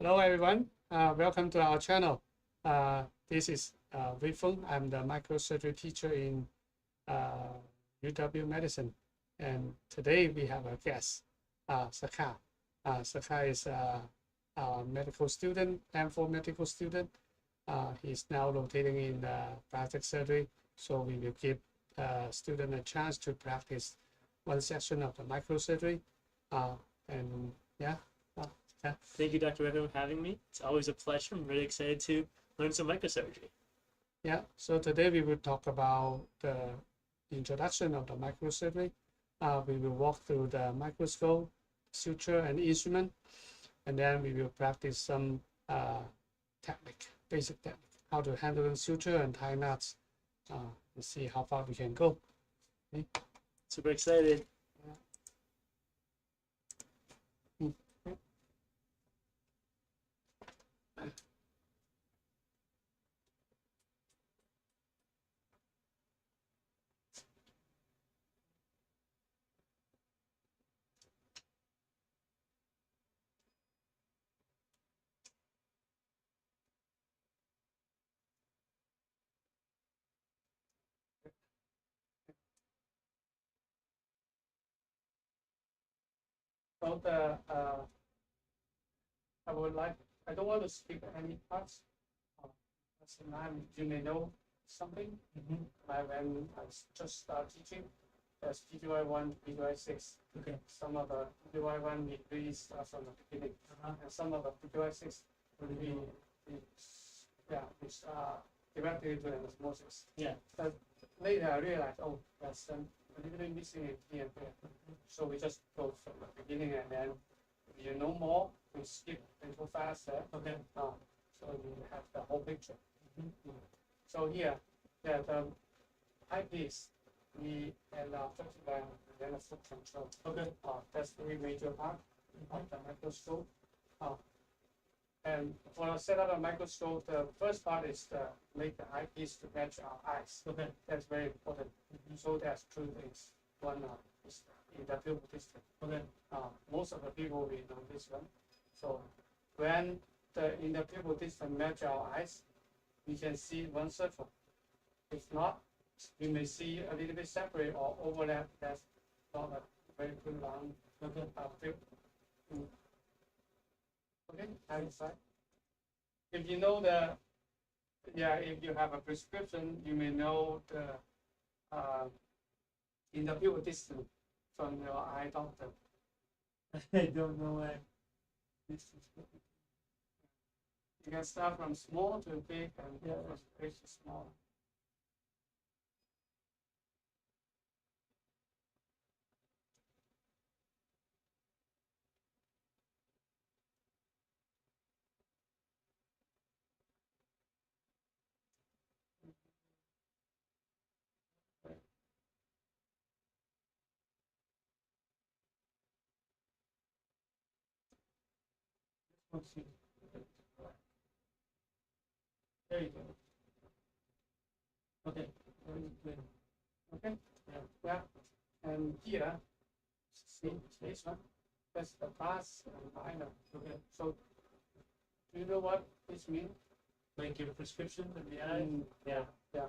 Hello everyone, welcome to our channel. This is Weifeng. I'm the microsurgery teacher in UW Medicine, and today we have a guest, Sakar. Sakar is a medical student, M4 medical student. He's now rotating in plastic surgery, so we will give student a chance to practice one section of the microsurgery. And yeah. Thank you, Dr. Weifeng, for having me. It's always a pleasure. I'm really excited to learn some microsurgery. Yeah, so today we will talk about the introduction of the microsurgery. We will walk through the microscope, suture, and instrument, and then we will practice some basic technique, how to handle the suture and tie knots, and see how far we can go. Okay. Super excited. So I don't want to skip any parts. You may know something. Like when I just start teaching, there's PGY1 to PGY6. Okay. Some of the PGY1 we really start from the beginning, and some of the PGY6 will be directly to osmosis. Yeah. But later I realized, oh, that's a little bit missing it here and there. So we just go from the beginning, and then if you know more, we skip and go faster. Okay. So you have the whole picture. So here, the eyepiece, we and flexible and then a foot control. Okay. That's three major parts of the microscope. And for a setup of microscope, the first part is to make the eyepiece to match our eyes. Okay. That's very important. So there's two things. One is in the pupil distance. Okay. Most of the people will know this one. So when in the pupil distance match our eyes, we can see one circle. If not, we may see a little bit separate or overlap. That's not a very good round. Okay. Okay, other side. If you know if you have a prescription, you may know the in the pupil distance from your eye doctor. I don't know why. You can start from small to big and reach small. There you go. Okay. Okay. Yeah. And here, see this one. That's the pass and minor. Okay. So, do you know what this means? Like your prescription in the eye? Yeah.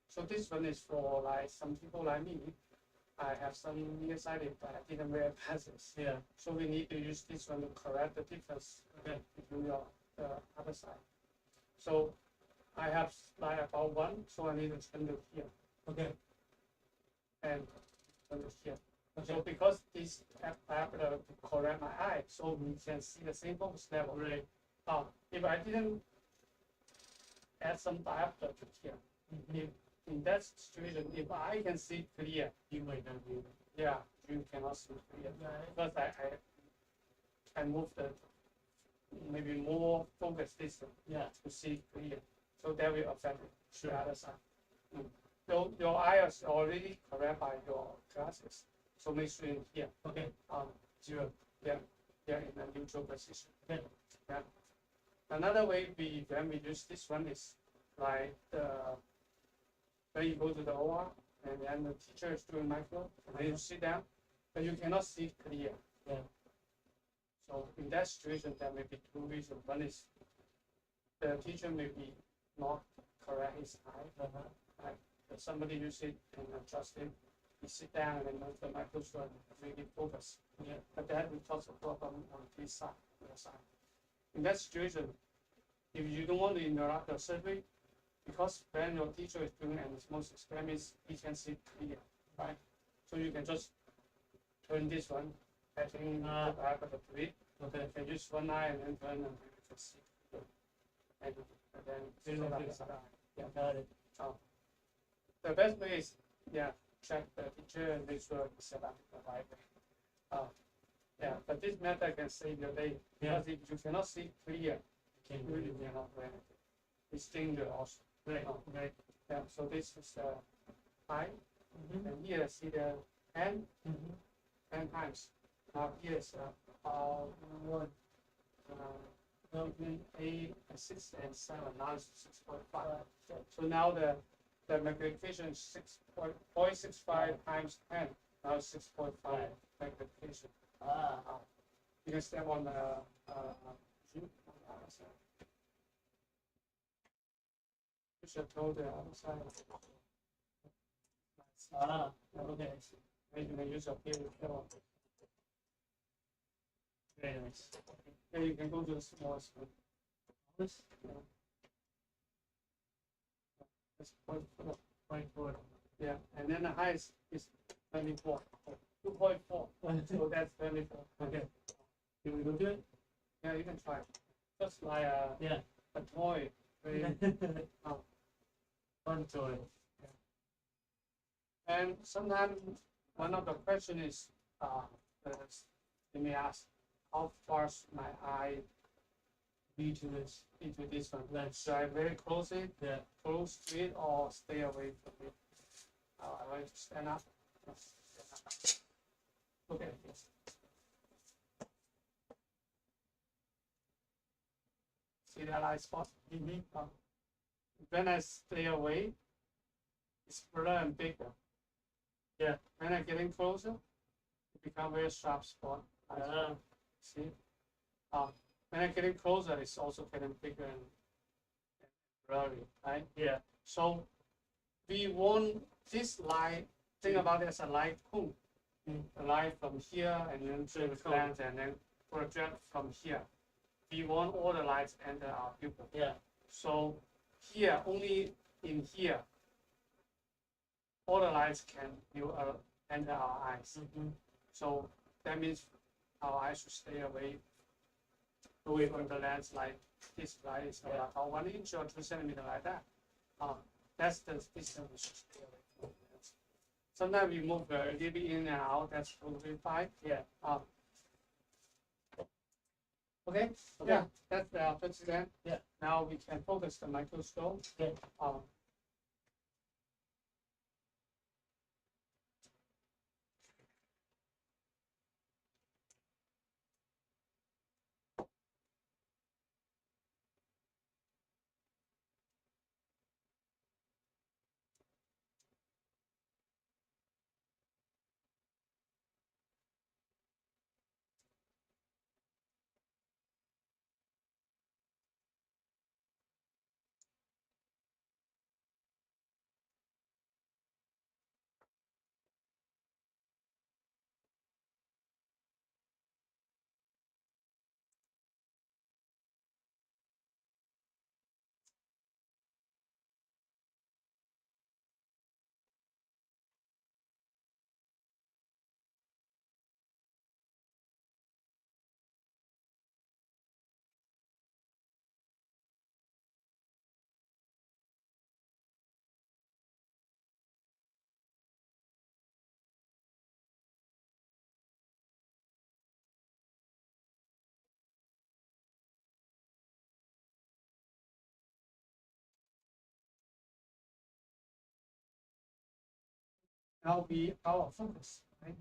So this one is for like some people like me. I have some nearsighted, but I didn't wear glasses. Yeah. So we need to use this one to correct the difference between your other side. So I have like about one, so I need to turn it here. Okay. And turn it here. Okay. So because this diopter to correct my eye, so we can see the same focus level. Right. If I didn't add some diopter to here, if in that situation, if I can see clear, you might not be able. Yeah, you cannot see clear. Because I move the maybe more focus distance to see clear. So that will affect the other side. So your eye is already correct by your glasses. So make sure in here. Okay. Zero. Yeah, in a neutral position. Okay. Yeah. Another way when we use this one is like when you go to the OR and then the teacher is doing micro, and then you sit down, but you cannot see clear. Yeah. So So in that situation, there may be two reasons. One is the teacher may be not correct his eye. Right? If somebody use it and adjust it, you sit down and move the microscope and make it focus. Yeah. But that will cause a problem on this side, the other side. In that situation, if you don't want to interrupt the surgery, because when your teacher is doing and it's most experiments, he can see clear, right? So you can just turn this one, patching the back of the three. Okay. You can use one eye and then turn and you can see. And then set up the other eye. Yeah, Got it. The best way is, check the teacher and make sure it's set up the right way. But this method can save your day. Because if you cannot see clear, you really cannot do anything. It's dangerous also. Right. Right. Yeah, so this is the eye. And here see the hand, 10 times. Now here is one, 8, 6, and 7. Now it's 6.5. So now the magnification is 0.65 times 10. Now it's 6.5 magnification. You can step on the you should go the other side. Okay. Maybe you can use a here. Very nice. Then you can go to the smallest one. This? That's 0.4. Yeah, and then the highest is 24. 2.4. So that's 24. Okay. Can we go to it? Yeah, you can try. Just like a toy. Fun toy. And sometimes one of the question is, they may ask, how far should my eye be to this one? Like, should I very close it, close to it, or stay away from it? I want to stand up. Okay. Yes. See that eye spot? When I stay away, it's further and bigger. Yeah. When I get in closer, it becomes very sharp spot. See? When I get in closer, it's also getting bigger and blurry, right? Yeah. So we want this light, think about it as a light cone. The light from here and then to the lens and then project from here. We want all the lights enter our pupil. Yeah. So here, only in here, all the lights can enter our eyes. So that means our eyes should stay away from the lens like this light is about 1 inch or 2 centimeters like that. That's the distance we should stay away from the lens. Sometimes we move a little bit in and out, that's totally fine. Yeah. Okay. Yeah, that's the first exam. Yeah. Now we can focus the microscope. Okay. Now be our focus, right?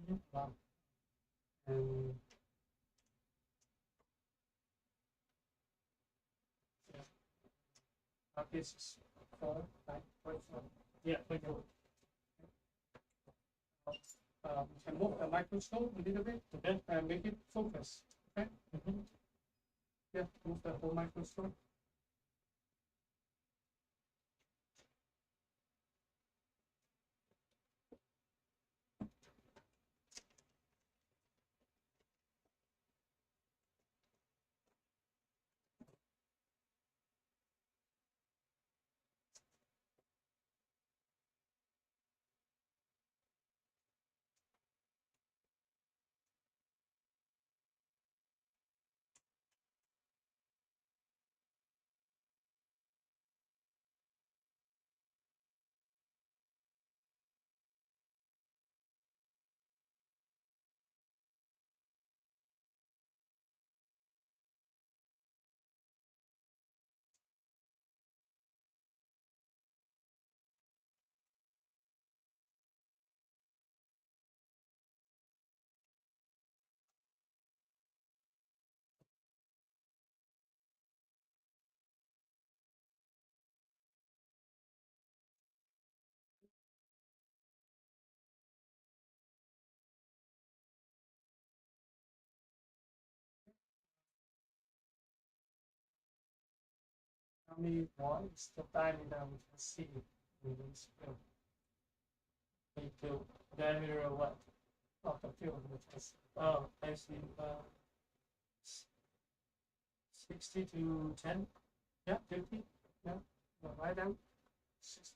And this is 4, right? 4. Yeah, 4. We can move the microscope a little bit and make it focus. Okay. the whole microscope. How many what is the diameter we can see in this field? The diameter of what? Of the field we can see. Oh, I see. 60 to 10. Yeah, 50. Yeah. Write down 60.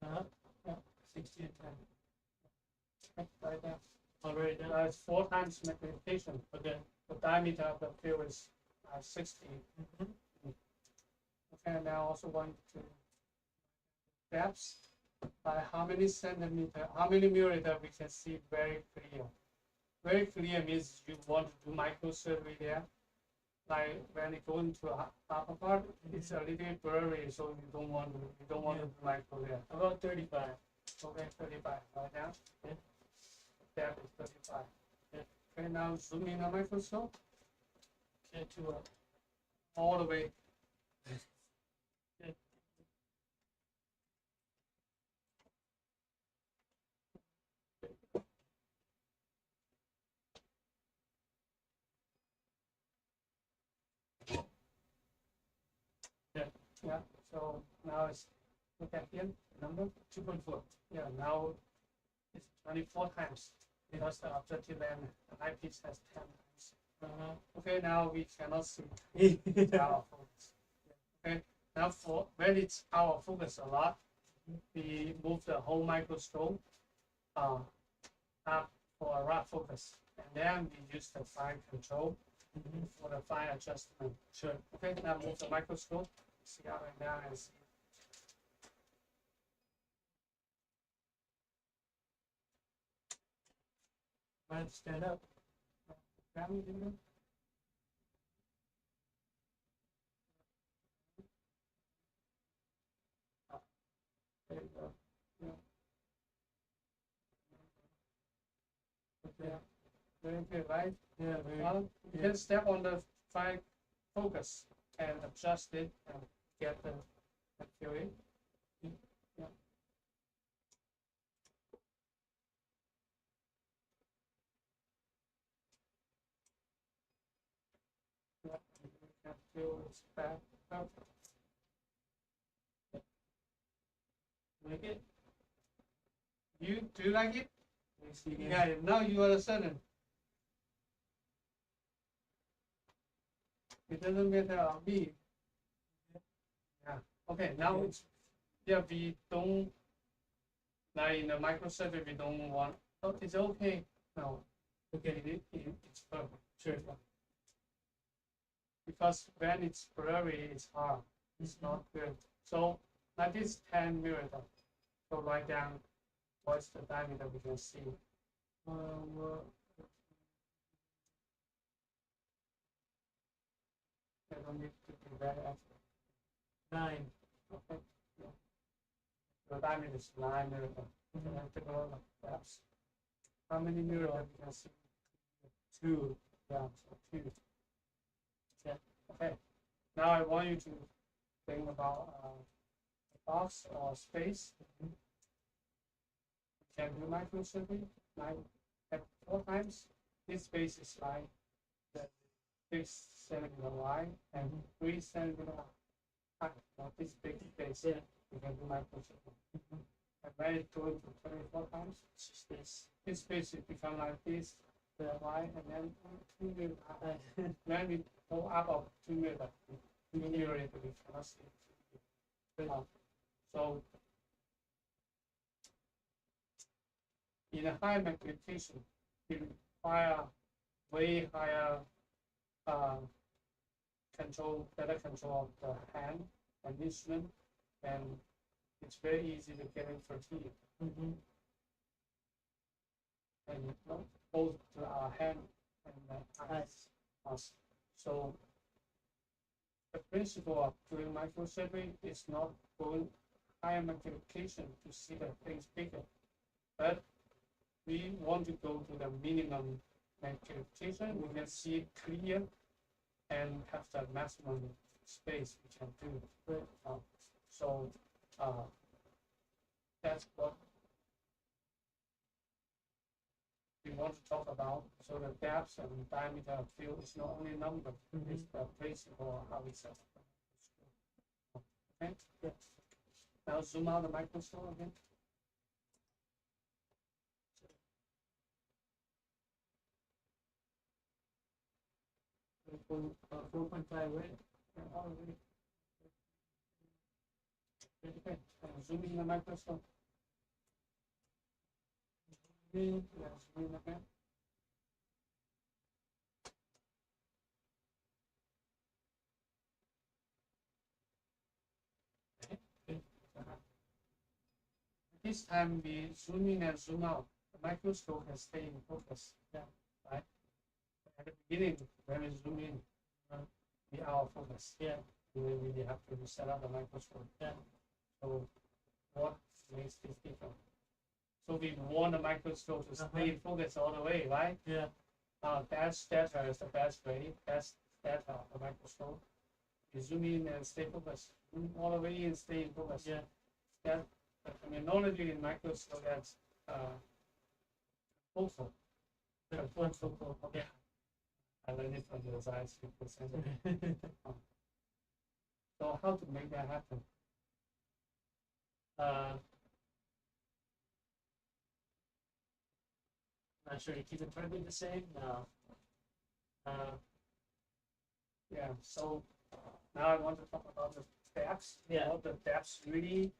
Uh-huh. 60 and 10. Write down. Already done. It's 4 times magnification. Okay. The diameter of the field is 60. Mm-hmm. Okay, now I also want to depths by how many centimeter, how many millimeter we can see very clear. Very clear means you want to do microsurgery there. Like when you go into upper part, it's a little bit blurry, so you don't want to do micro there. About 35. Okay, 35 right now. Yeah. Depth is 35. Yeah. Okay, now zoom in the microscope. Okay, to All the way. Yeah. Yeah, so now it's, look at here, number 2.4. Yeah, now it's 24 times because the objective lens, the eyepiece has 10 times. Okay, now we cannot see our focus. Okay, now for when it's our focus a lot, we move the whole microscope up for a rough focus, and then we use the fine control for the fine adjustment. Sure. Okay, now move the microscope. See up and down and see. Might stand up. Family dinner. There you go. Yeah. Okay. Very good, right? Yeah, very Well, you can step on the fine focus and adjust it and get the theory. Yeah. Yeah. You can feel it's back. Perfect. like it. You do you like it? Let me see again. Yeah. Now you are a surgeon. It doesn't matter me. Yeah. Okay. Now it's we don't like in the microsurgery we don't want. Oh, it's okay. No. Okay. It's perfect. Sure. Because when it's blurry, it's hard. It's not good. So like this 10 millimeter. So write down what's the diameter we can see. I don't need to be very accurate. 9. Okay. Yeah. The diameter is 9 millimeter. Take a look at perhaps. How many millimeter we can see? 2. Yeah, so 2. Yeah. Okay. Now I want you to think about a box or space. You can do microsurgery 4 times. This space is like 6 centimeter wide and 3 centimeter height. Now this big space, Yeah. you can do microsurgery. And when you do it for 24 times, It's just this. this space will become like this, the wide, and then 2 meter high. When we go up of 2 meter, immediately we cannot see it. So in a high magnification, it require way higher better control of the hand and instrument, and it's very easy to get in fatigue. And both to our hand and the eyes. So the principle of doing microsurgery is not going higher magnification to see the things bigger, but we want to go to the minimum magnification. We can see it clear and have the maximum space we can do. So that's what we want to talk about. So the depth and diameter of field is not only number, it's the principle of how we set up. Okay? Yeah. Now zoom out the microscope again. 4.5, right? Okay. Zoom in the microscope. Zoom in again. This time we zoom in and zoom out. The microscope can stay in focus. Yeah. Right? At the beginning, when we zoom in, we are out of focus. Yeah. We really have to set up the microscope. Yeah. So what makes this different? So we want the microscope to stay in focus all the way, right? Yeah. That's data is the best way. That's data of the microscope. You zoom in and stay focused. Zoom all the way and stay in focus. Yeah. That the terminology in microscope that's focal. Focal. Okay. I learned it from the science people. So how to make that happen? Not sure you keep it perfectly the same. No. Yeah. So now I want to talk about the depths. Yeah. The depths really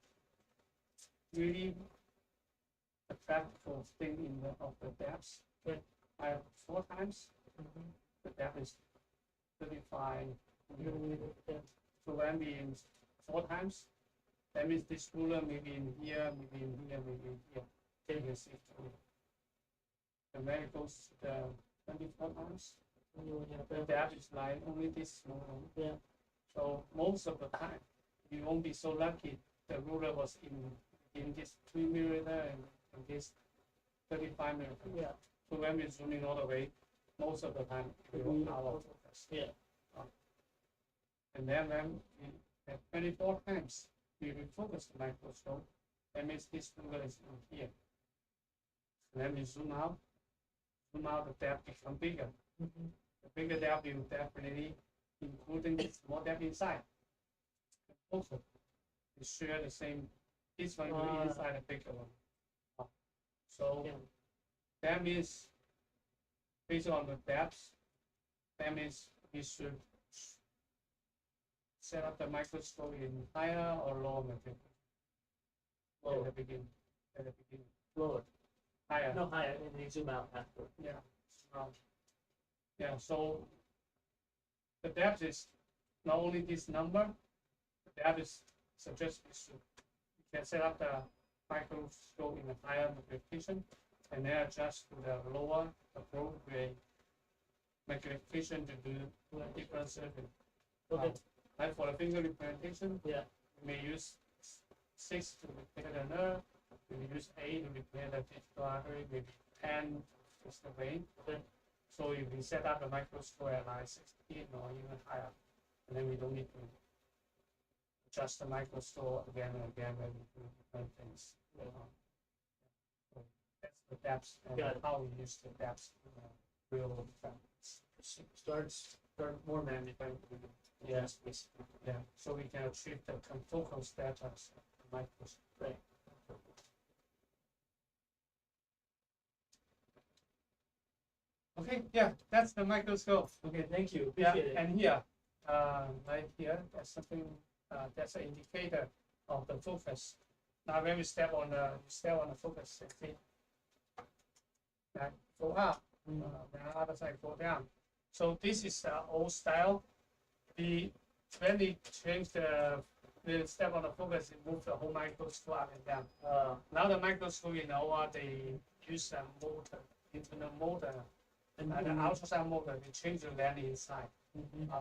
the practical thing of the depths. Okay. I have 4 times. The depth is 35 millimeters. So when we in 4 times, that means this ruler maybe in here, maybe in here, maybe in here. Okay, you see. And when it goes to the 24 times, the depth is like only this small. Yeah. So most of the time, you won't be so lucky. The ruler was in this 3 millimeter and this 35 millimeter. Yeah. So when we zoom in all the way, most of the time we will out of focus. Yeah. And then when we have 24 times, we refocus the microscope. That means this ruler is in here. And then we zoom out, the depth become bigger. The bigger depth will definitely including this small depth inside. Also, we share the same. This one will be inside the bigger one. So that means based on the depth, that means we should set up the microscope in higher or lower magnification. Lower. At the beginning. Lower. Higher. No, higher, and then you zoom out after. Yeah. Yeah, so the depth is not only this number, the depth is suggested you can set up the microscope in a higher magnification and then adjust to the lower appropriate magnification to do different surgery. Okay. Like for the finger replantation, you may use 6 to repair the nerve, you may use 8 to repair the digital artery, maybe 10 is the vein. Okay. So you can set up the microscope at like 16 or even higher, and then we don't need to adjust the microscope again and again when we do different things. So that's the depth and how we use the depth in real practice. Starts more magnified. Yes, basically. Yeah. So we can achieve the confocal status of the microscope. Right. Okay, yeah, that's the microscope. Okay, thank you. Yeah, Appreciate it. and here, right here, there's something, that's an indicator of the focus. Now when we step on the focus, you see, that go up, the other side go down. So this is old style. When we change we step on the focus, it move the whole microscope up and down. Now the microscope, they use a motor, internal motor. And the ultrasound motor, they change the lens inside,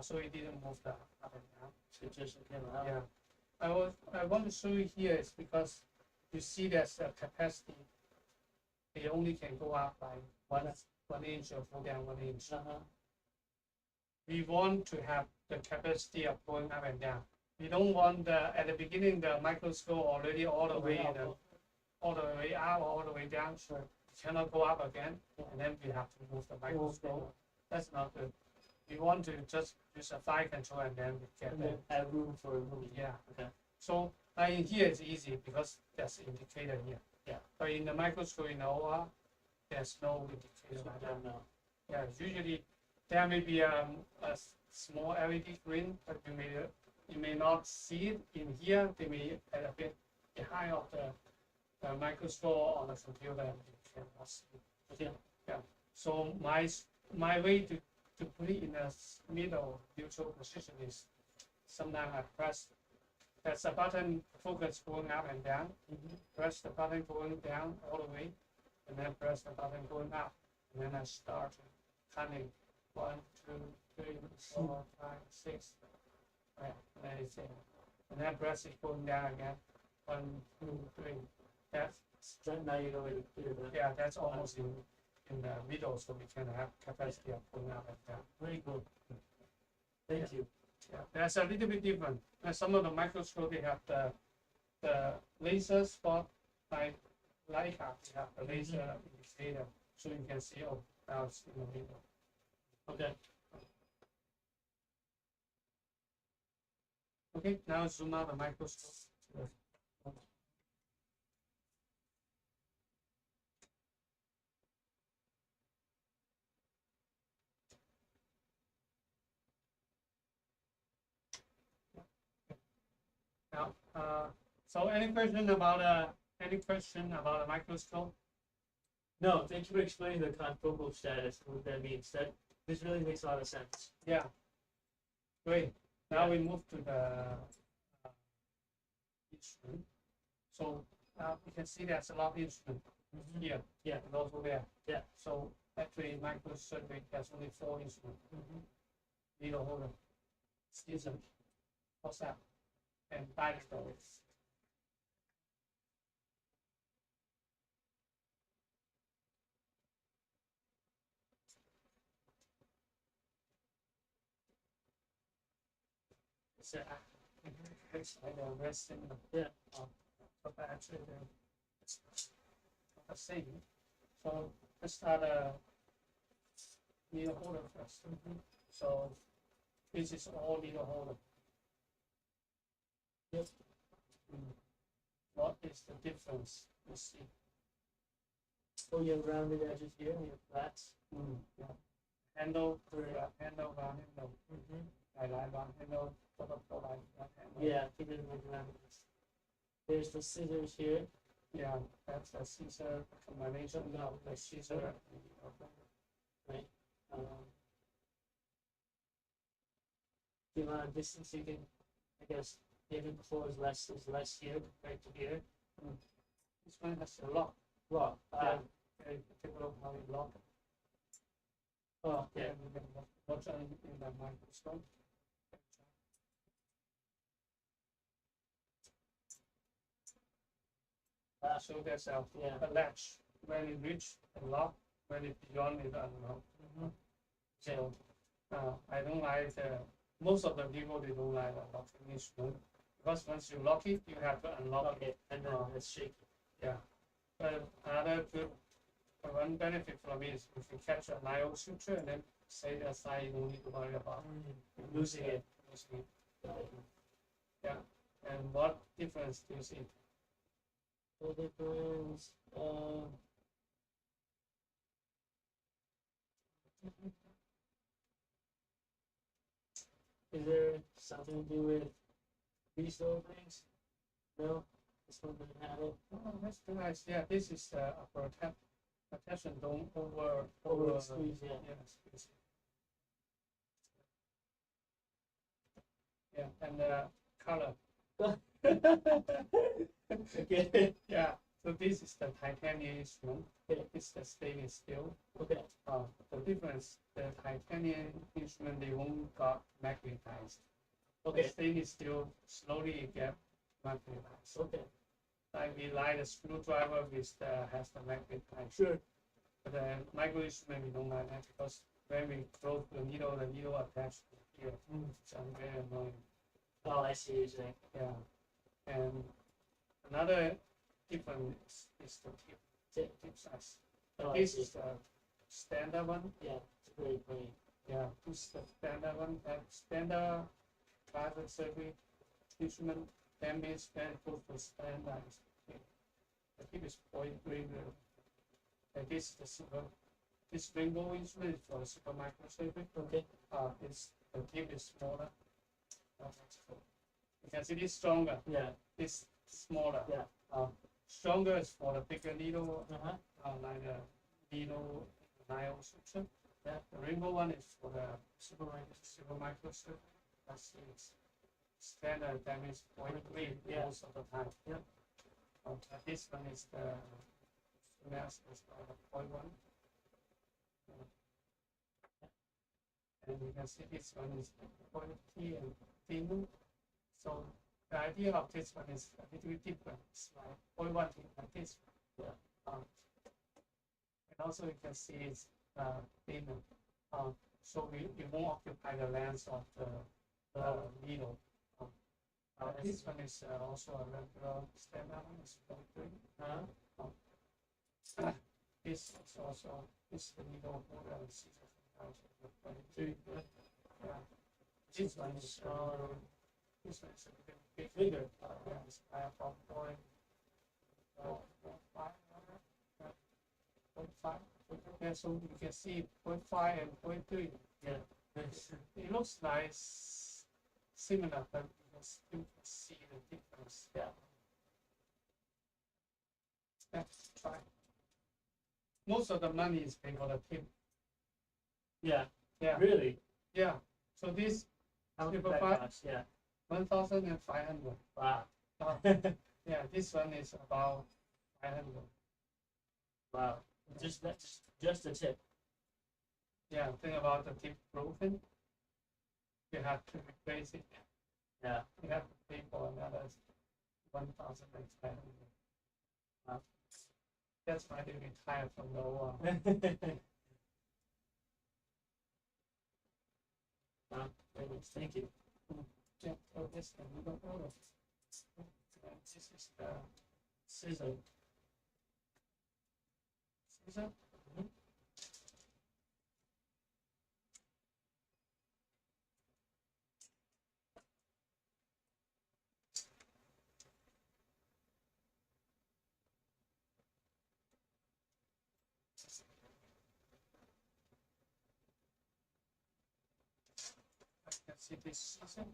so it didn't move the up and down. So it just came out. Yeah, I want to show you here is because you see there's a capacity. They only can go up by 1 inch or go down 1 inch. We want to have the capacity of going up and down. We don't want at the beginning the microscope already all the way up or all the way down. Sure. Cannot go up again, and then we have to move the microscope. That's not good. We want to just use a fine control and then we get have room for moving. Yeah. Okay. So in here it's easy because there's indicator here. Yeah. But in the microscope in the OR, there's no indicator like that. No. Yeah. Usually there may be a small LED screen, but you may not see it in here. They may be a bit behind of the microscope on the computer. Yeah. So my way to put it in a middle neutral position is sometimes I press the button focus going up and down, press the button going down all the way, and then press the button going up, and then I start counting 1, 2, 3, 4, 5, 6. Right, and then press it going down again. 1, 2, 3. Now you know where to clear that. Yeah, that's almost in the middle, so we can have capacity of going up and down. Very good. Thank you. Yeah, that's a little bit different. And some of the microscope they have the laser spot like Leica, they have the laser indicator, so you can see now it's in the middle. Okay. Okay, now zoom out the microscope. Now, so any question about a microscope? No, thank you for explaining the confocal status and what that means. This really makes a lot of sense. Yeah. Great. Now we move to the instrument. So you can see there's a lot of instrument here. Yeah. And also there. Yeah. So actually microsurgery has only 4 instruments. Needle holder, scissor, forceps, and bilaterals. So actually the resting but actually it's not the same. So let's start a needle holder first. So this is all needle holder. Yes. What is the difference? Let's see. Oh, you have rounded edges here and you have flats. Yeah. Handle, handle, round handle. Round handle, round handle. Yeah, keep it like round. There's the scissors here. Yeah, that's a scissor combination of the scissor. Right. The amount of distance you can, I guess, maybe before is less here compared to here. This one has a lock. Lock. Take a look how it lock. Oh, yeah. You can watch on in the microscope. So there's a latch. When it reach the lock, when it beyond it unlock. So I don't like most of the people they don't like a locking instrument because once you lock it, you have to unlock it and then it's shaky. Yeah. But another good one benefit from it is if you catch a nylon suture and then set aside. You don't need to worry about losing it. Yeah. And what difference do you see? The difference. Is there something to do with these little things? No, this one doesn't have it. Oh, that's nice. Yeah, this is a protection. Don't Over squeeze, yeah. Squeeze. Yeah, and the color. Okay. Yeah. So this is the titanium instrument. Okay. This is the stainless steel. Okay. The difference, the titanium instrument, they won't got magnetized. Okay. The stainless steel slowly get magnetized. Okay. Like we like a screwdriver with has the magnetized. Sure. But the micro instrument we don't like that because when we close the needle attached here. It's very annoying. Oh, I see what you're saying. Yeah. And another difference is the tip size. Oh, This is the standard one. Yeah, it's very clean. Yeah, this is the standard one. That standard plastic surgery instrument. That means very good for standard. The tip is 0.3. And this is the super. This rainbow instrument is for super microsurgery. Okay. The tip is smaller. You can see this stronger. Yeah. This smaller. Yeah. Stronger is for the bigger needle, Uh-huh. like the needle nile suture. Yeah. The rainbow one is for the super microsurgery. That's its standard. That means 0.3 most of the time. Yeah. This one is the mass is 0.1. And you can see this one is 0.3 and thin. So the idea of this one is a little bit different. It's like 0.1 like this one. Yeah. And also you can see it's thinner. So we won't occupy the length of the needle. This one is also a regular standard one. It's 0.3. This is also this the needle holder and scissors. 0.3. Yeah. This one is a little bit bigger. It's from 0.5. Yeah, so you can see 0.5 and 0.3. Yeah. It looks like similar, but you can see the difference. Yeah. Let's try. Most of the money is paid for the tip. Yeah. Yeah. Really? Yeah. So this How much Super that five? cost? Yeah. 1,500. Wow. Yeah, this one is about 500. Wow. Just the tip. Yeah, think about the tip broken. You have to replace it. Yeah. You have to pay for another 1,500. That's why they retired from the war. Very much. Thank you. Yeah, so this one we don't know. This is the scissor. Scissor. See this scissor?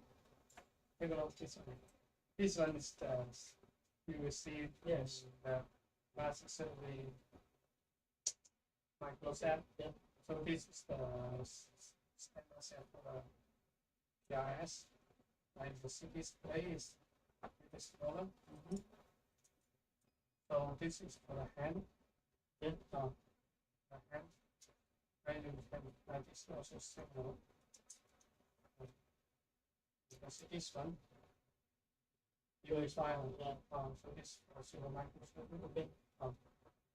Take a look at this one. This one is the you receive Yes. the plastic surgery microset. Yeah. So this is the standard set for the PRS. Like the CT display is a bit smaller. So this is for the hand. Yeah. The hand. And you can like this also similar. You can see this one. UI5. So this for silver microsurgery. Okay.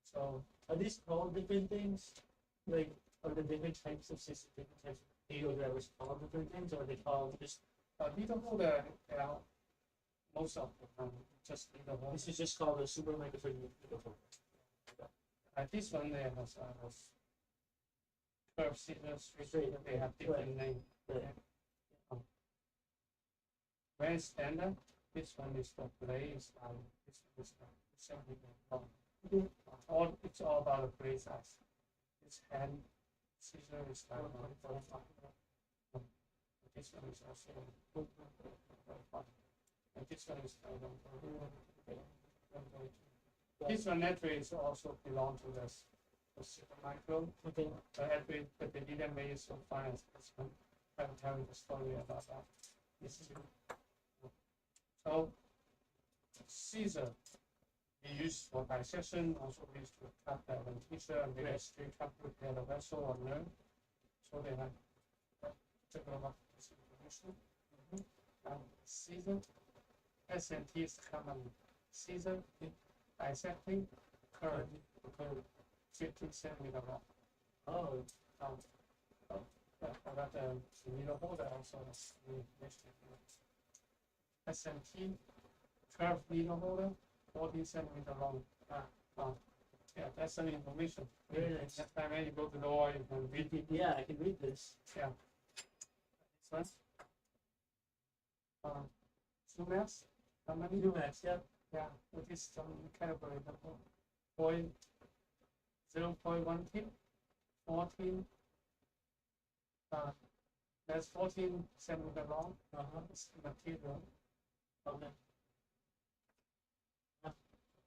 So Are these called different things? Like, are the different types of systems, different types of needle drivers called different things, or are they called just? needle holder, most of the time just needle holder. This is just called a super microsurgery needle holder. This one there was curved scissors, straight, they have different names. Right. Very standard. This one is the blade is this one is the long. All it's all about the blade size. This hand scissor is like 1.5. This one is also 1.5. And this one is like 1.2. This one actually is also belong to the super micro. Okay. But they didn't make it so fine as this one. I'm telling the story about that. This is so scissor we use for dissection, also used to cut the adventitia and make a straight cut, prepare the vessel or nerve. So they have took a lot of this information. Scissor, SNT is common. Scissor, dissecting, curve, 15 centimeter long. Oh. I got the needle holder also. SMT, curved needle holder, 14 centimeter long. Yeah, that's some information. Very nice. Next time when you go to the law, you can read it. Yeah, I can read this. Yeah. This one. Sumax, how many? Max, yeah. Yeah, it is some category. 0.1 tip, 14. That's 14 centimeter long. It's material. Okay.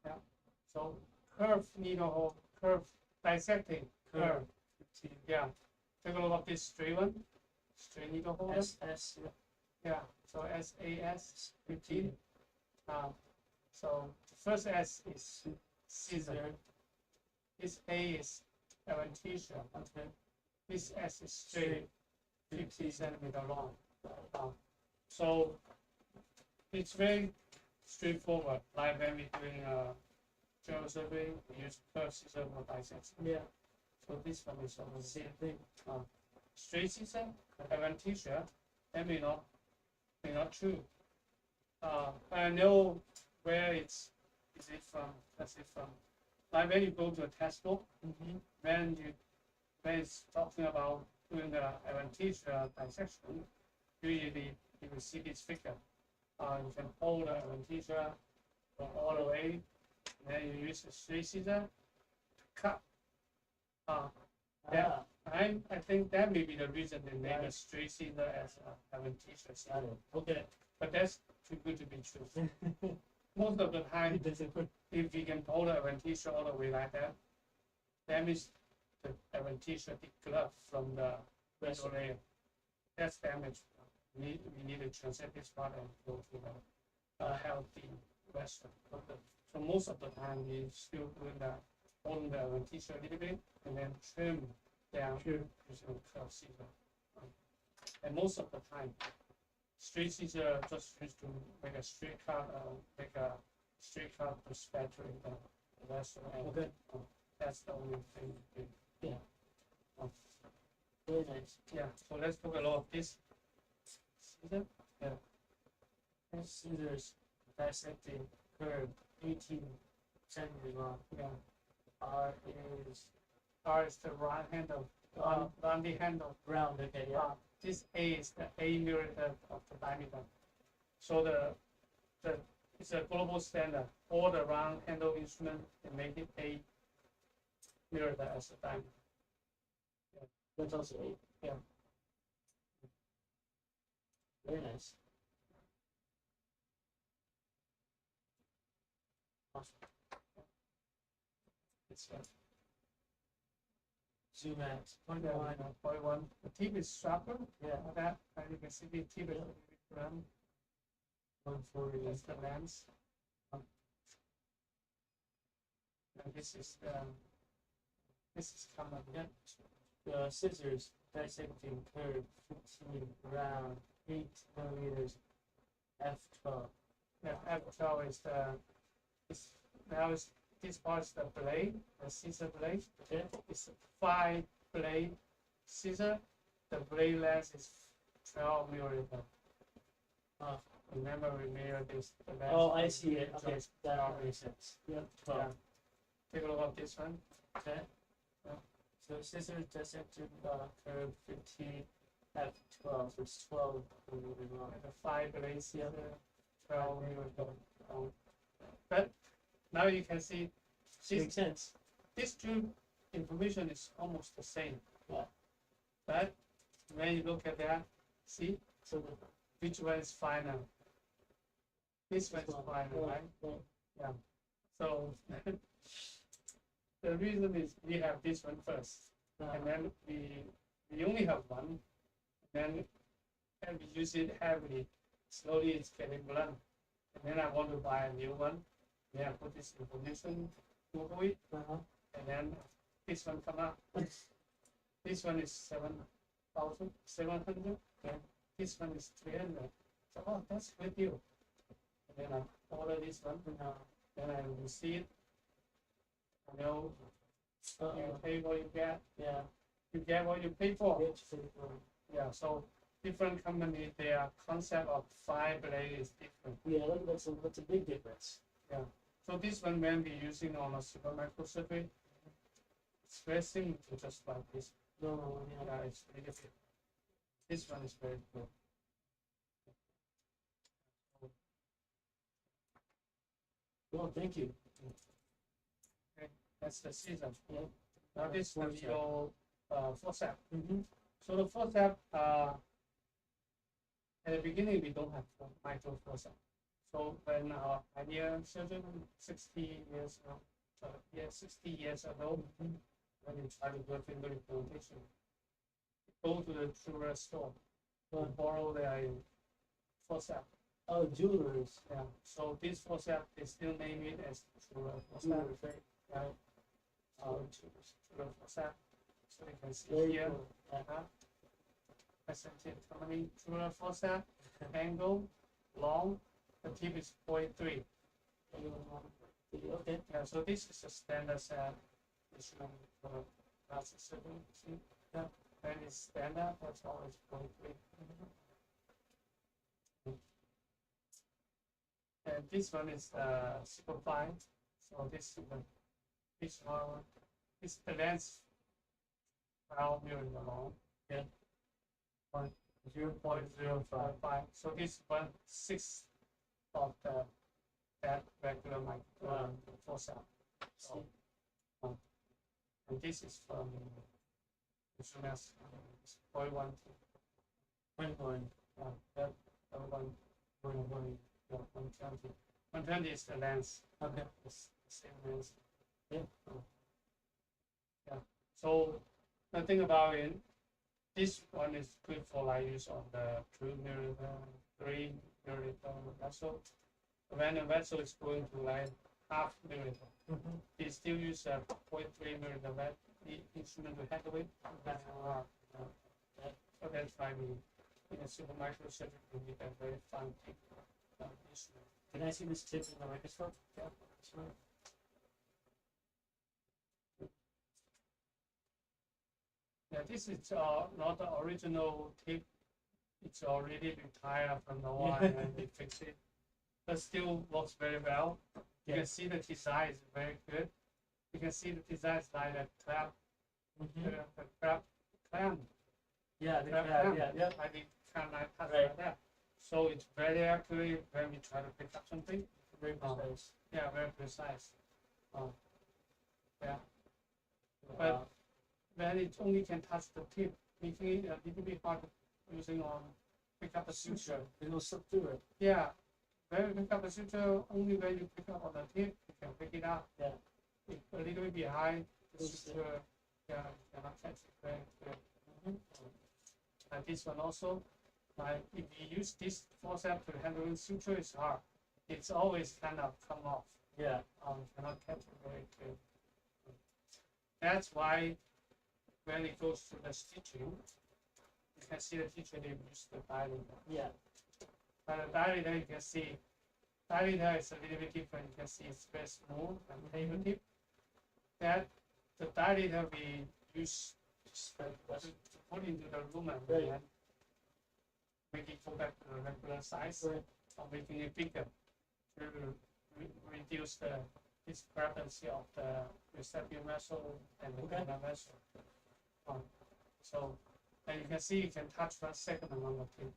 Yeah. So curved needle hole, curve dissecting, curve. Yeah. Take a look at this straight one. Straight needle hole. SS. Yeah. So SAS 15. So the first S is scissor. This A is adventitia. Okay. This S is straight, 50 centimeter long. So it's very straightforward. Like when we're doing general surgery, we use curved scissor for dissection. Yeah. So this one is almost Same thing. straight scissor, adventitia, that may not true. I know where is it from? That's it from. Like when you go to a textbook, when it's talking about doing the adventitia dissection, usually you will see this figure. You can hold the adventitia all the way, and then you use a straight scissor to cut. Yeah, I think that may be the reason they name a straight scissor as adventitia scissor. Okay. But that's too good to be true. Most of the time, if we can hold the adventitia all the way like that, that means the adventitia glove from the vessel layer. That's damaged. We need to translate this part and go to the healthy vessel. So most of the time, we still doing the holding the adventitia a little bit and then trim down using curved scissor. And most of the time, straight scissor just used to make a straight cut, to spattering the vessel. And that's the only thing we do. Yeah. Very nice. Yeah. So let's look at all of this. Scissor. Yeah. Scissors dissecting curve 18 centimeters long. Yeah. R is the round handle. Roundy handle. round. Okay. Yeah. This A is the A millimeter of the diameter. So it's a global standard. All the round handle instruments they make it A millimeter as a diameter. Yeah. That's also 8. Yeah. Very nice. Awesome. It's Zoom out. 0.1. The tip is sharper. Yeah. That and you can see the tip is a little bit round. 140. That's the lens. And this is common. Yeah. The scissors dissecting curve 15 round 8 millimeters F12. Yeah, F12 is this part is the blade, the scissor blade. Okay. It's a 5 blade scissor. The blade length is 12 millimeter. Remember we measured this. The length. Oh, I see it. Okay, that makes sense. Yep. 12. Yeah. Take a look at this one. Okay. So scissors dissected curve 15 at 12, so it's 12 moving on. And the 5 blades here, 12 millimeter. Oh, But now you can see makes sense. these two information is almost the same. Yeah. But when you look at that, see So the which one is final? This one is final, right? Yeah. So the reason is we have this one first, and then we only have one, and we use it heavily. Slowly it's getting blunt, and then I want to buy a new one. Then I put this information over it, and then this one come up. This one is 7,700, and this one is 300. So oh, that's a good deal. And then I order this one, and then I receive. You know, you pay what you get. Yeah. You get what you pay for. Which paper? Yeah. So different company, their concept of 5 blade is different. Yeah, that's a big difference. Yeah. So this one when we using on a super microsurgery, it's very similar to just like this. No, yeah. Yeah, it's really good. This one is very good. Well, thank you. That's the season. Yeah. Now this will be your forceps. Mm-hmm. So the forceps, at the beginning we don't have micro forceps. So when our pioneer surgeon 60 years ago, 60 years ago, when you try to do finger implantation, go to the jeweler store, borrow their forceps. Oh, jewelers. Yeah. So this forceps, they still name it as jeweler Jewelers, forceps. right? Right. Jeweler forceps. So you can see Very here. cool. Percentage coming jeweler forceps, angle, long. The tip is 0.3. Okay. Yeah, so this is a standard set. This one for plastic surgery. See? Yeah. When it's standard, that's always 0.3. And this one is super fine. So this one, this the lens 12 millimeter long. Yeah. 0.055. So this 1/6 of that regular forceps. So, and this is from instruments 0.1. 120. That 120. 120 is the lens. Okay. It's the same lens. Yeah. Yeah. So the thing about it, this one is good for like use on the 2 millimeter, 3 millimeter vessel. When the vessel is going to like 0.5 millimeter, they still use a 0.3 millimeter instrument to handle it. So that's why we in a super microsurgery we need a very fine tip instrument. Can I see this tip in the microscope? Yeah, that's right. Yeah, this is not the original tip. It's already retired from the one and we fix it. But still works very well. You can see the design is very good. You can see the design is like a clamp. The clamp. Yeah, the clamp. Yeah. I think kind of like that. So it's very accurate when we try to pick up something. Very precise. Yeah, very precise. Yeah. But when it only can touch the tip, making it a little bit hard using on pick up a suture. It will slip through it. Yeah. When you pick up a suture, only when you pick up on the tip, you can pick it up. Yeah. If a little bit behind the suture, yeah, you cannot catch it very good. And this one also, like if you use this forceps to handle suture, it's hard. It's always kind of come off. Yeah. Cannot catch it very good. That's why when it goes to the stitching, you can see the teacher they use the dilator. Yeah. But the dilator you can see, dilator is a little bit different. You can see it's very smooth and table tip. That the dilator we use to put into the lumen and make it go back to the regular size or making it bigger to reduce the discrepancy of the receiving vessel and the donor vessel. So, and you can see you can touch that second among the two.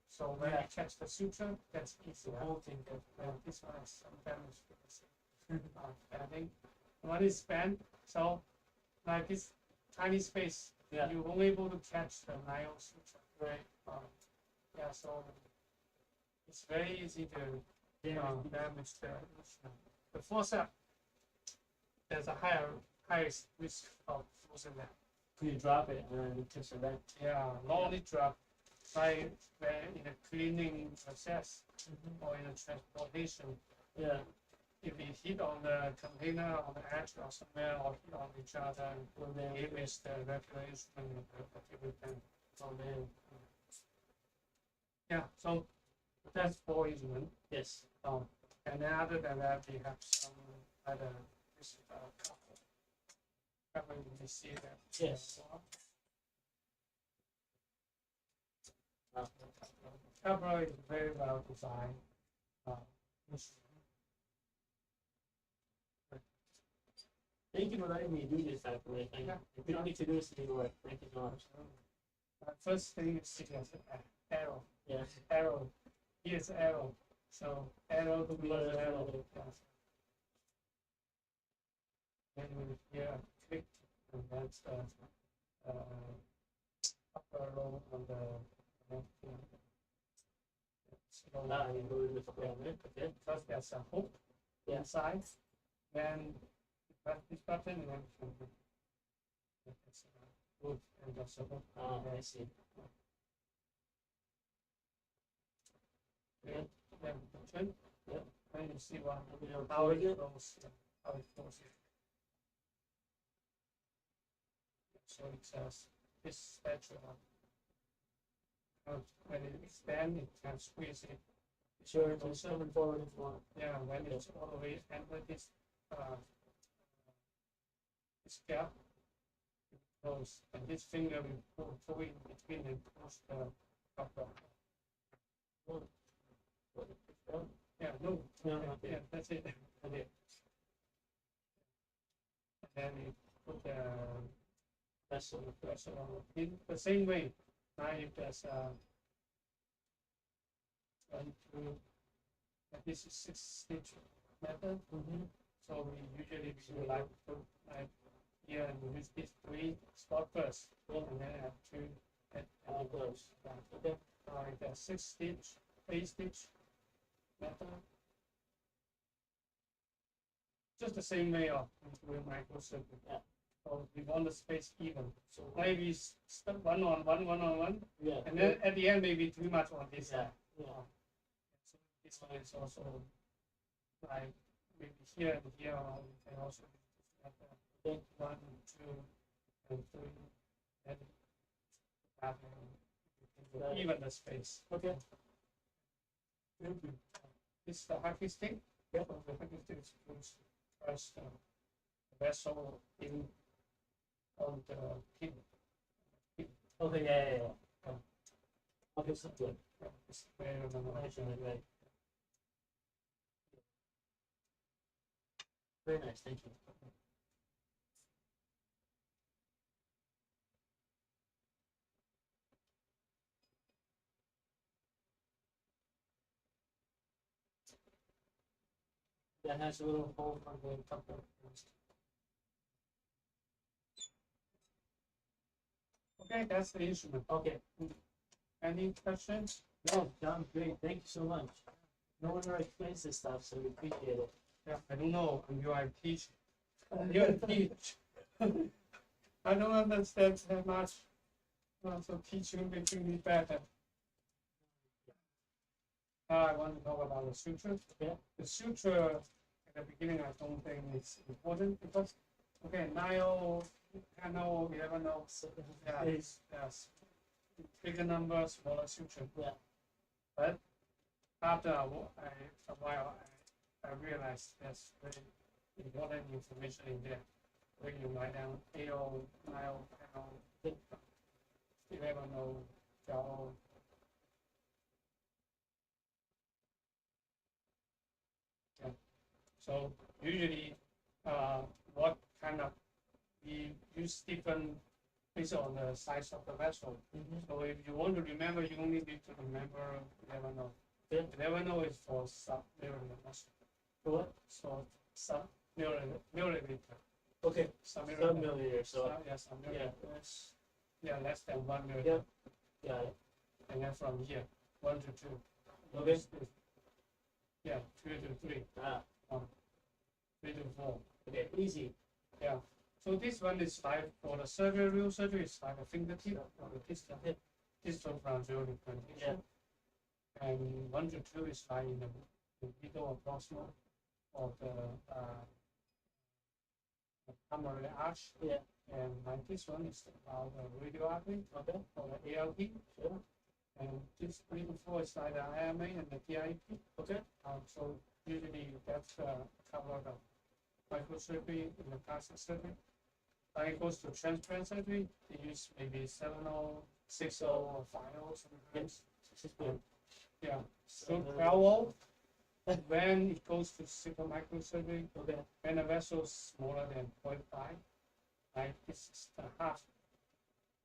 So when you catch the suture, that's easy. Holding that. This one is some damage to the bending. One is bent, so like this tiny space, you're only able to catch the nile suture. Right. Yeah. So it's very easy to damage the forceps. There's a higher risk of losing that. You drop it and then it takes a vent. Yeah, not only drop, like in a cleaning process or in a transportation. Yeah. If it hit on the container, on the edge or somewhere, or hit on each other, it is the regulation and the particular thing. Yeah, so that's for instrument. Yes. And then other than that, we have some other couple. You see that. Yes. Cover is very well designed. Thank you for letting me do this actually. We don't need to do this anymore. Thank you so much. First thing is arrow. Yeah. Arrow. Here's arrow. So arrow to be arrow. Then here click, and that's the upper row on the left hand. Okay. First there's a hook inside. Then press this button and then it's good and just a hook. I see. Then turn. Yep. Then you see what how it goes. How it goes. So it says this spatula. When it expands, it can squeeze it. Sure, it's coming forward if you want. Yeah, when it's all the way under this this gap, it goes, and this finger will pull in between and push the upper. Yeah, no, yeah, that's it. Okay. And then you put the vessel in the same way. Now if there's this is 6-stitch method. So we usually like to put like here and use these 3 spot first, and then add 2 and close. Okay. The 6-stitch, 8-stitch method. Just the same way of doing microsurgery. Yeah. So we want the space even. So maybe step 1 on 1, 1 on 1. Yeah. And then at the end maybe too much on this side. Yeah. So this one is also like maybe here and here. You can also take 1, 2, and 3, and even the space. Okay. This is the hockey stick. Yep. The hockey stick is press the vessel in on the pin. Okay, yeah. Okay, so good. It's very right. Very nice, thank you. That has a little hole for the top of it. Okay, that's the instrument. Okay. Any questions? No, John, great. Thank you so much. No one ever explains this stuff, so we appreciate it. Yeah, I don't know. You are teach. You are teach. I don't understand that much. So teaching making me better. Now I want to talk about the suture. Okay. The suture at the beginning I don't think it's important because Nile, canal, 11 it's bigger number, smaller suture. Yeah. But after a while I realized there's very important information in there. When you write down AO, Nile, canal, 11 Jao. So usually what kind of, we use different based on the size of the vessel. So if you want to remember, you only need to remember 11O. 11O is for sub-milliliter vessel. For what? So sub-milliliter. Okay. Sub-milliliter. Sub-milliliter. So Yeah, sub-milliliter. yeah, Less than 1 milliliter. yeah. Got it. And then from here, 1 to 2. Okay. Yeah, 2 to 3. 3 to 4. Okay, easy. Yeah. So this one is like for the surgery, real surgery, it's like a fingertip or a distal from 0 to 20. Yeah. And 1 to 2 is like in the middle or proximal of the pulmonary arch. Yeah. And like this one is about the radial artery, Okay. or the ALP. Sure. And this 3 to 4 is like the IMA and the DIP. Okay. So usually that's covered the microsurgery in the plastic surgery. When it goes to transplant surgery, they use maybe 7O, 6O, or 5O sometimes. Yeah. So 12O, when it goes to simple microsurgery, when the vessel is smaller than 0.5, like this is the half.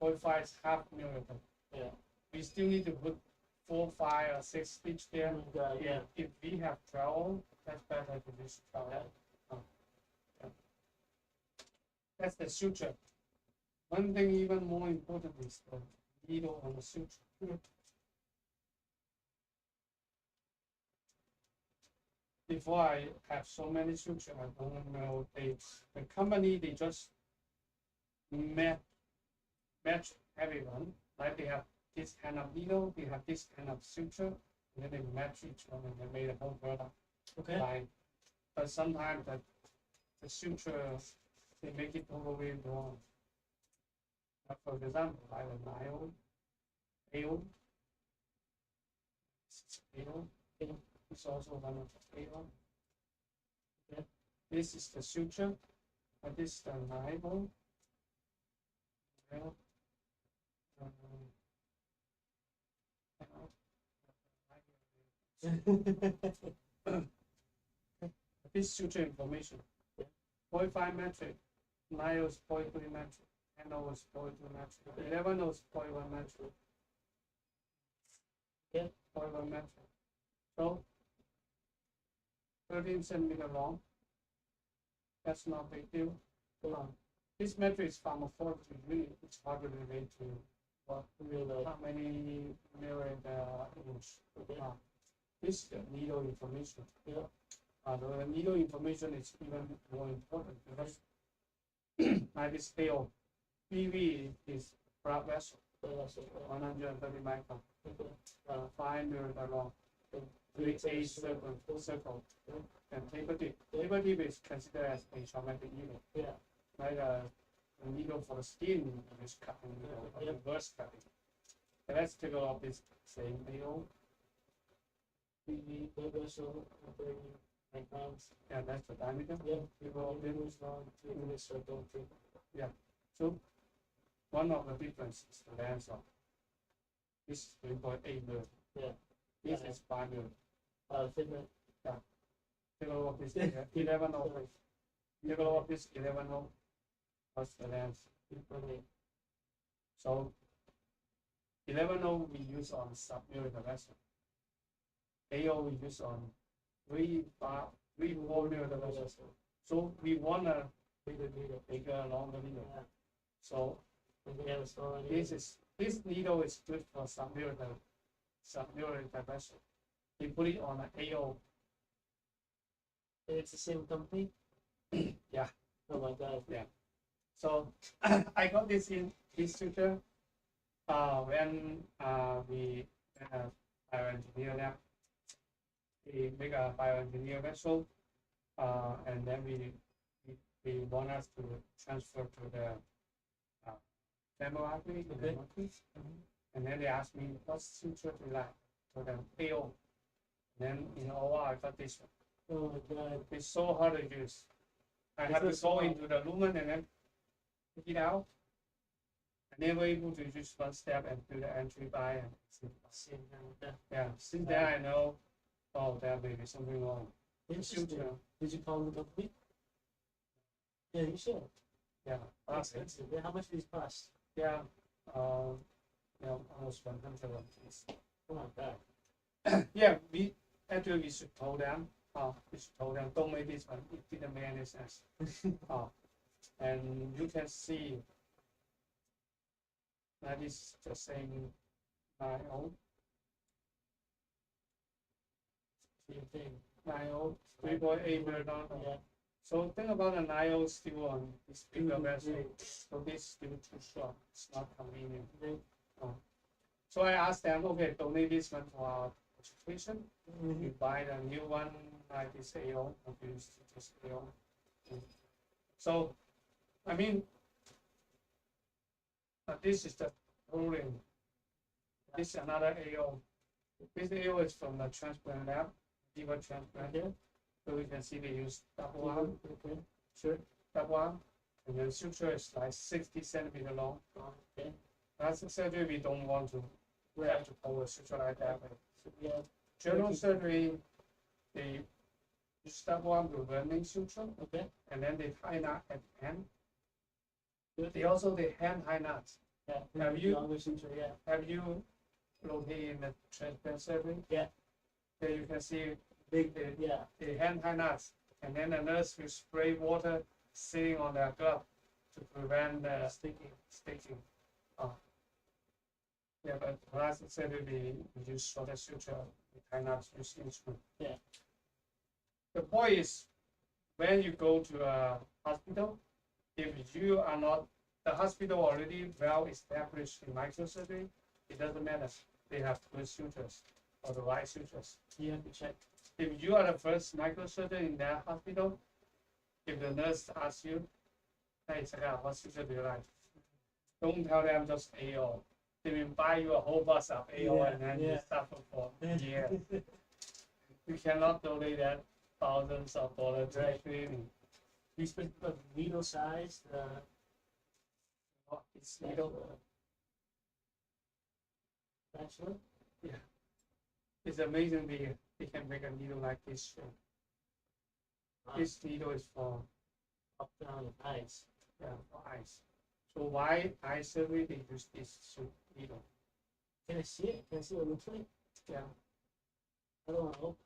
0.5 is half milliliter. Yeah. We still need to put 4, 5, or 6 stitch there. Yeah. If we have 12, that's better to use 12. That's the suture. One thing even more important is the needle on the suture. Before I have so many suture, I don't know. The company, they just match everyone. Like they have this kind of needle, they have this kind of suture, and then they match each one and they made a whole product. Okay. Like, but sometimes the suture, they make it totally wrong. For example, like the NIO, AO, is also one of the AO. Okay. This is the suture, but this is the NIO. This suture information. 0.5 metric, 9 is 0.3 metric, 10 is 0.2 metric, 11 is 0.1 metric. Okay, 0.1 metric. So 13 centimeter long. That's not a big deal. This metric is from a 4 to unit. It's hard to relate to what how many milliliter inch. This is the needle information. Yeah. The needle information is even more important because like this AO, PV is blood vessel, 130 micron, 5 milliliter long, 3A circle, and taper tip. Taper tip is considered as a traumatic needle. Yeah. Like a needle for the skin is cutting needle, or reverse cutting. So let's take a look at this same AO. PV blood vessel, yeah, that's the diameter. Yeah, yeah. So one of the differences is the length of this is 3.8 millimeter. Yeah. This is 5 millimeter. Yeah. Take a look at this 11O. Take a look at this 11O. What's the length? So 11O we use on sub-millimeter vessel. AO we use on 3, 4 millimeter vessel. So we want a bigger, longer needle. Yeah. So this needle is good for sub-millimeter vessel. We put it on an AO. It's the same company? Yeah. Oh my god. Yeah. So I got this in this suture when we bioengineer them. We make a bioengineer vessel, and then we want us to transfer to the femoral artery, and then they ask me what suture do you like for the AO. Then in OR I got this one. Oh my god, it's so hard to use. I have to go into the lumen and then take it out. I never able to use one step and do the entry by and yeah. Since then I know, oh, there may be something wrong. Interesting. suture. Did you call the company? Yeah, you should. Yeah, Expensive. Yeah, how much do these cost? yeah, almost 100 rupees. Oh my god. Yeah, we should tell them. We should tell them don't make this one. It didn't make any sense. And you can see that is the same NIO. Same thing. NIO 3.8 million. Yeah. So think about the NIO still on this bigger vessel. Great. So this is still too short. It's not convenient. Great. So I asked them, okay, donate this one for our education. Mhm. You buy the new one like this AO, or use this AO. So, I mean, this is the ruling. This is another AO. This AO is from the transplant lab, liver transplant. Okay. So you can see they use double arm, Okay. sure, double arm, and the suture is like 60 centimeter long. Okay. That's a surgery we don't want to. We have to pull a suture like that. So, yeah. General surgery, they use double arm with running suture, Okay. and then they tie knot at the end. They also they hand tie knots. Yeah. Have you- Longer suture, yeah. Have you rotated in the transplant surgery? Yeah. There you can see Big. the, Yeah. the hand tie knots, and then the nurse will spray water sitting on their glove to prevent the sticking. Yeah, but plastic surgery we use shorter suture, we tie knots use instrument. Yeah. The point is, when you go to a hospital, if you are not, the hospital already well established in microsurgery, it doesn't matter. They have good sutures or the right sutures. You have to check. If you are the first microsurgeon in that hospital, if the nurse asks you, hey, Sakar, what suture do you like? Don't tell them just AO. They will buy you a whole box of AO Yeah, and then you yeah. suffer for years. You cannot donate that thousands of dollars to Right. training. You spent the needle size, It's needle. bachelor. It's amazing they can make a needle like this shape. This needle is for Up down and eyes. for eyes. So why eye surgery they use this needle? Can I see it? Can I see what it looks like? Yeah. I don't know.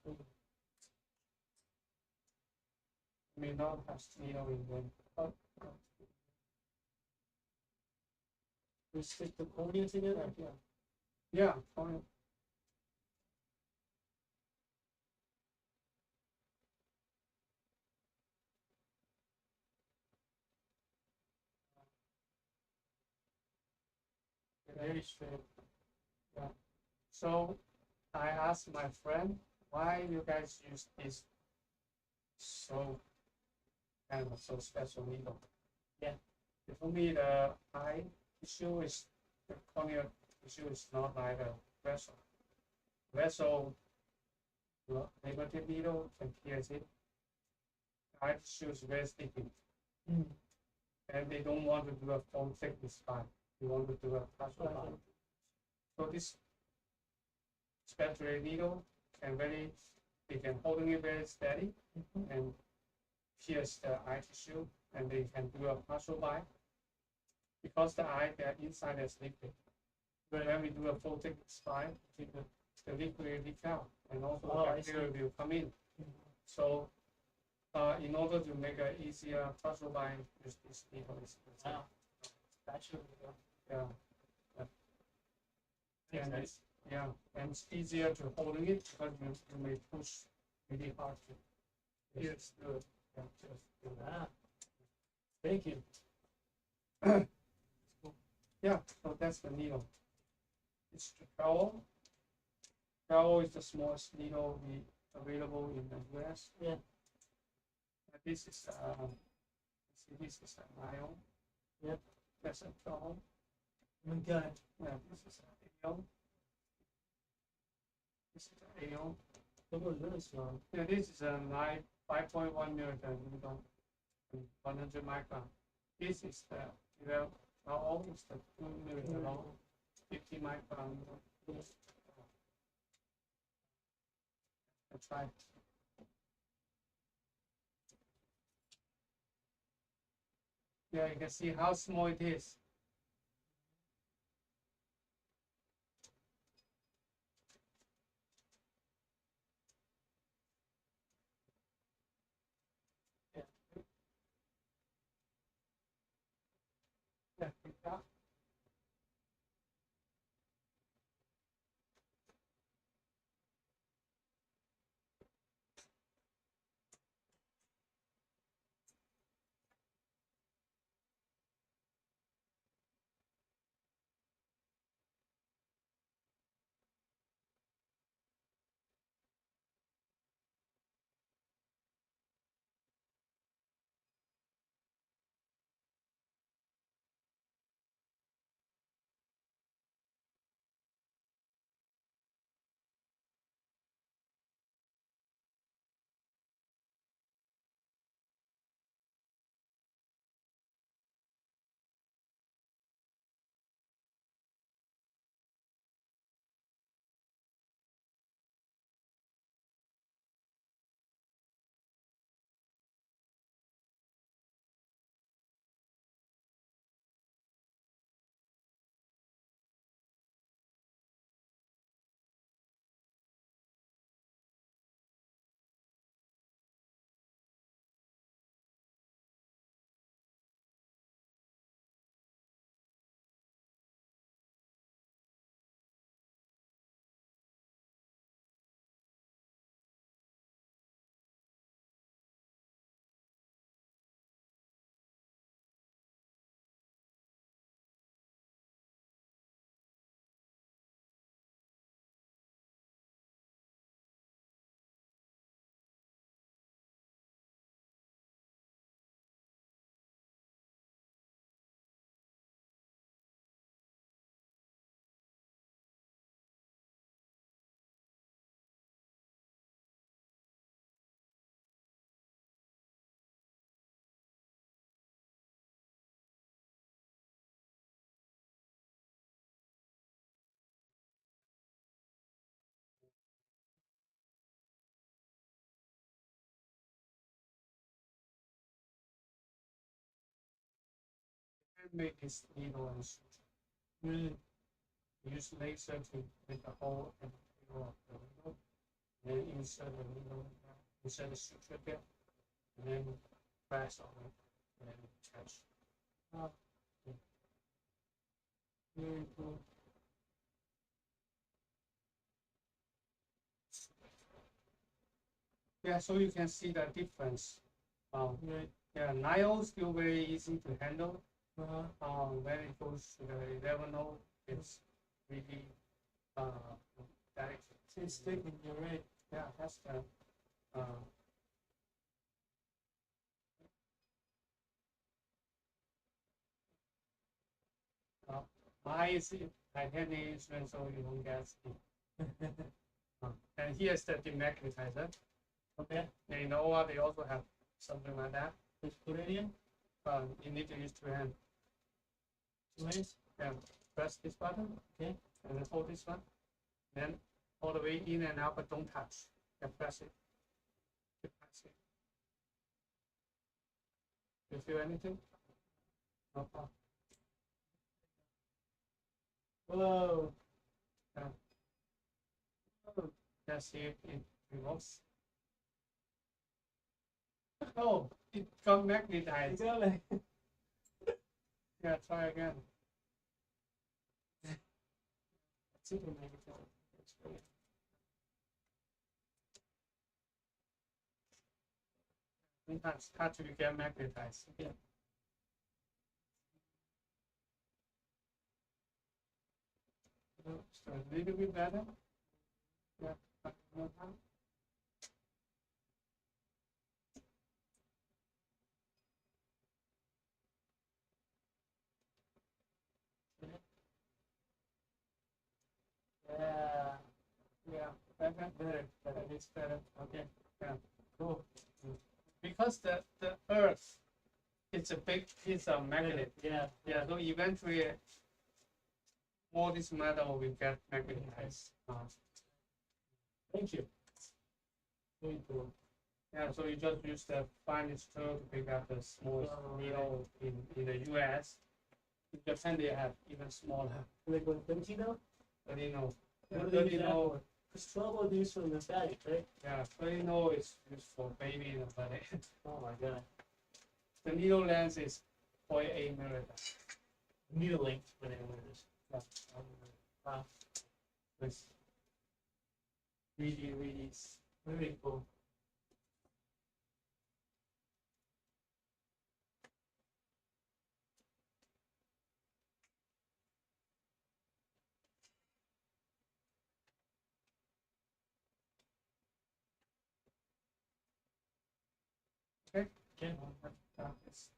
May not have needle in them. But, We stick the cornea together. yeah, fine. Very straight. So I asked my friend why you guys use this so so special needle. Yeah. They told me the eye issue is the cornea issue is not like a vessel. Vessel negative needle can pierce it. Eye issue is very sticky. Mm. And they don't want to do a full thickness spine. They want to do a partial spine. So this spatula needle they can holding it very steady and pierce the eye tissue, and they can do a partial bite because the inside is liquid. But when we do a full thick spine, the liquid will leak out, and also bacteria will come in. So, in order to make an easier partial bite, use this needle. Wow. Bachelor needle. Yeah. Makes And sense. yeah, and it's easier to holding it because you may push really hard to. Yes. Good. Yeah, just do that. Ah. Thank you. Yeah, so that's the needle. It's the trowel. Trowel is the smallest needle available in the US. Yeah. And this is see, this is a nylon. Yep. That's a trowel. Okay. Yeah, this is a AO. This is a AO. It was really small. Yeah, this is a 5.1 millimeter needle, 100 micron. This is the trowel is the 2 millimeter long, 50 micron. That's right. Yeah, you can see how small it is. Yeah. Yeah, pick up. And make this needle and really use laser to make a hole in the middle of the needle. Then insert the needle, insert the suture there, and then press on it, and then attach. Very good. Yeah, so you can see the difference. Yeah, 9 still very easy to handle. When it goes to the 11 it's really delicate. It's sticking, you're right. Yeah, that's the mine is I had the instrument so you don't get it. And here's the demagnetizer. Okay, And you know what? They also have something like that. let's put it in. You need to use 2 hands. 2 hands. And press this button. Okay. And then hold this one. Then all the way in and out, but don't touch. And press it. Press it. You feel anything? No problem. Whoa. That's it. It removes. Oh, it got magnetized. Really? Yeah, try again. Super magnetized. That's great. Sometimes hard to get magnetized. Yeah. So a little bit better. Yeah. More time. Yeah. Yeah. Better. It's better. Okay. Yeah. Cool. Because the Earth, it's a big piece of magnet. Yeah. Yeah. So eventually, all this metal will get magnetized. Thank you. Very cool. Yeah, so you just use the finest tool to pick up the smallest needle in the US. In Japan, they have even smaller. Like what, 30 now? 30 no. Yeah, What do they 30 use that no. for? Because 12 is for lymphatic, right? Yeah, 30 no is used for baby and body. Oh my god. The needle length is 0.8 millimeter. Needle length, whatever it is. Yeah. Wow. It's really, really. Very cool. Okay. Okay. It's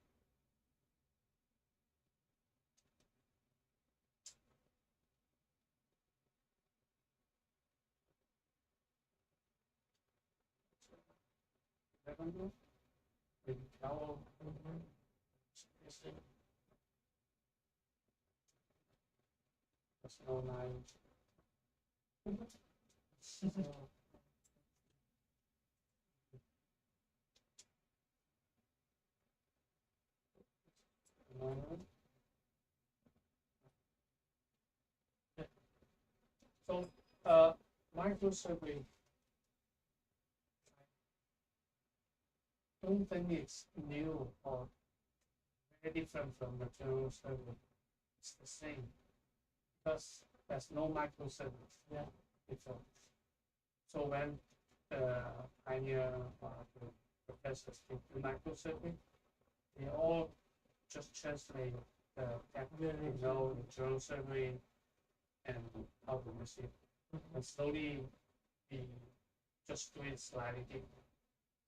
revenue. Maybe towel. That's no nine. So, microsurgery, I don't think it's new or very different from the general surgery. It's the same because there's no microsurgery. Yeah. Before. So when the pioneer the professors did the microsurgery, they all just translate the technique, the general surgery, and how to use it. And slowly we just do it slightly different,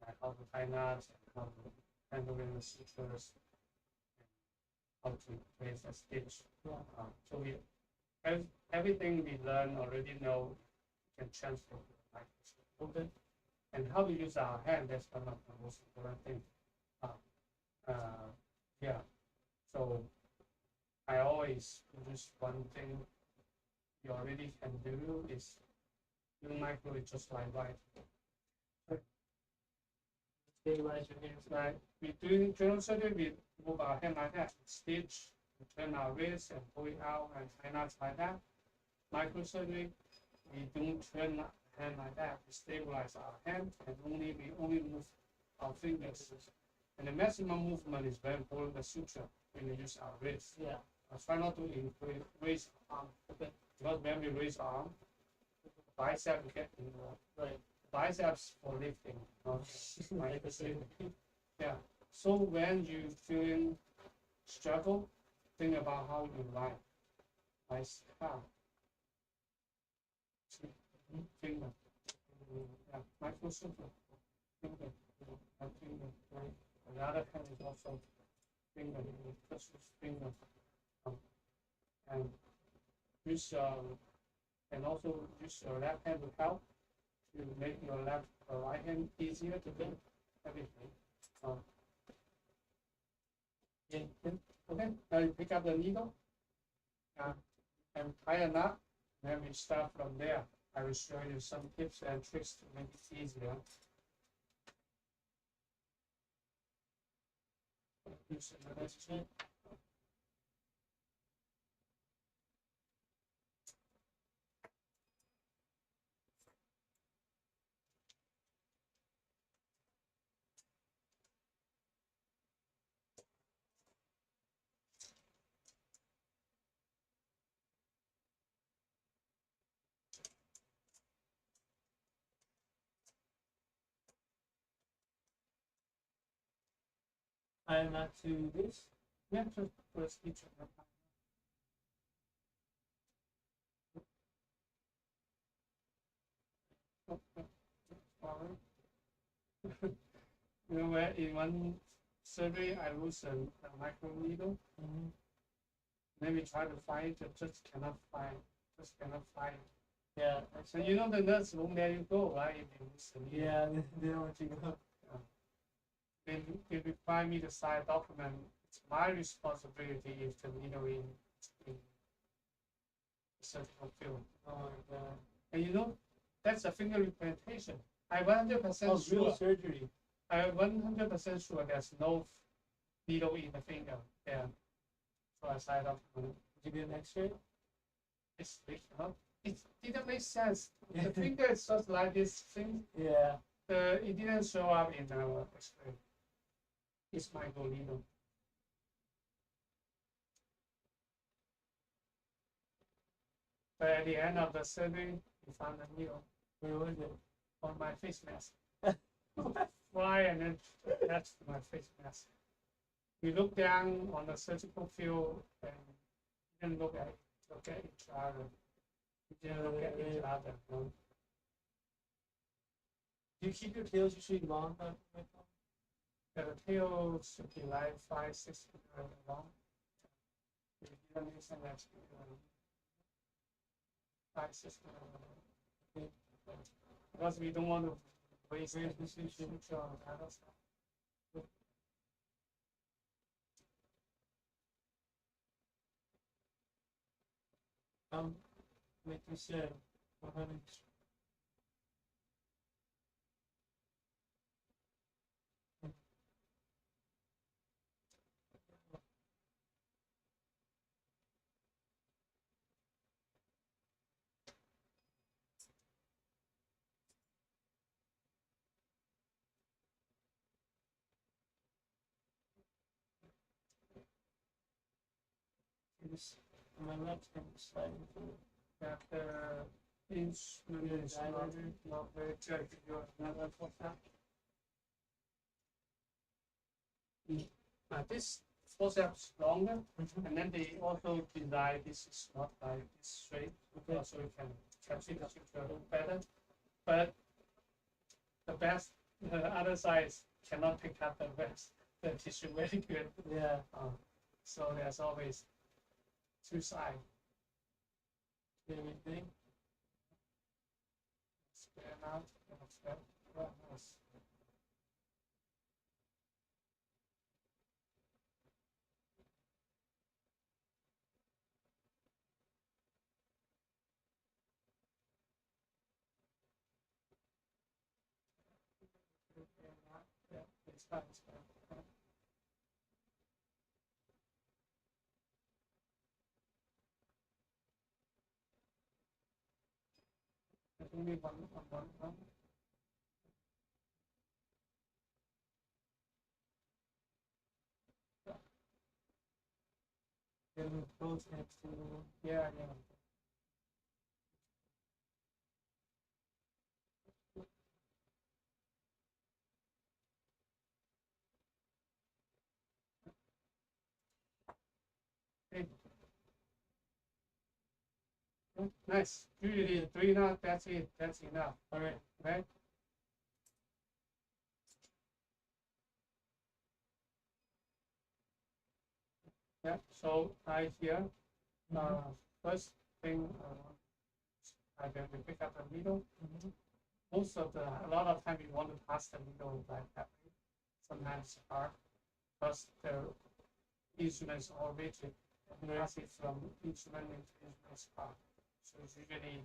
like how to tie knots and how to handle the sutures and how to place a stitch. So we everything we learn already know can transfer to the microscope. Okay. And how to use our hand, that's one of the most important things. Yeah. So I always use one thing you already can do is do micro is just like right. Stabilize your hands. Like we do general surgery, we move our hand like that, stitch, we turn our wrist and pull it out and tie knots like that. Microsurgery, we don't turn the hand like that. We stabilize our hand and we only move our fingers. And the maximum movement is very important. The suture when we use our wrist. Yeah. Try not to raise arm. Okay. Because when we raise arm, bicep get involved. Right. Biceps for lifting. Yeah. So when you feeling struggle, think about how you lie. Nice how. Finger. Yeah. Microsurgery. Finger. Finger. Right. The other hand is also finger. Just use finger. And use and also use your left hand to help to make your right hand easier to do everything. Okay, now you pick up the needle and tie a knot. Then we start from there. I will show you some tips and tricks to make it easier. Use another string. I'm not to this. Yeah, just put a stitch on that. You know, where in one survey I lose a micro needle. Then we try to find it, just cannot find. Yeah. So you know the nurse won't let you go, right? If you lose the needle. Yeah, they don't want you to go. Then if you find me the side document, it's my responsibility if the needle in the surgical field. Oh my god. And you know, that's a finger implantation. I'm 100% Oh, sure. real surgery. I'm 100% sure there's no needle in the finger there. So I side up. Did you get an X-ray? It's it didn't make sense. The finger is just like this thing. Yeah. It didn't show up in our X-ray. It's micro needle. But at the end of the surgery, we found a needle. Where was it? On my face mask. Why? And then that's my face mask. We looked down on the surgical field and didn't look at each other. We didn't look at each other. No. Do you keep your tails usually long? The tail should be like 5-6 feet long. If you don't use an actually 5-6 feet long. Because we don't want to waste the suture on the other side. Like you said, 100. On my left hand side That instrument is not very good. You're another for that. This forceps longer, and then they also deny this is not like this straight, so we can capture the suture a little better. But the other side cannot pick up the tissue very good. Yeah. So there's always two sides. Everything. Span out. Yeah, it's fine. There's only one. Then we close next to Yeah. Okay. Nice. Usually 3 knots, that's it. That's enough. all right. Right? Yeah. So right here, first thing I then we pick up the needle. A lot of time we want to pass the needle like that. Sometimes it's hard because the instrument is all rigid. And pass it from instrument into instrument spot. So it's usually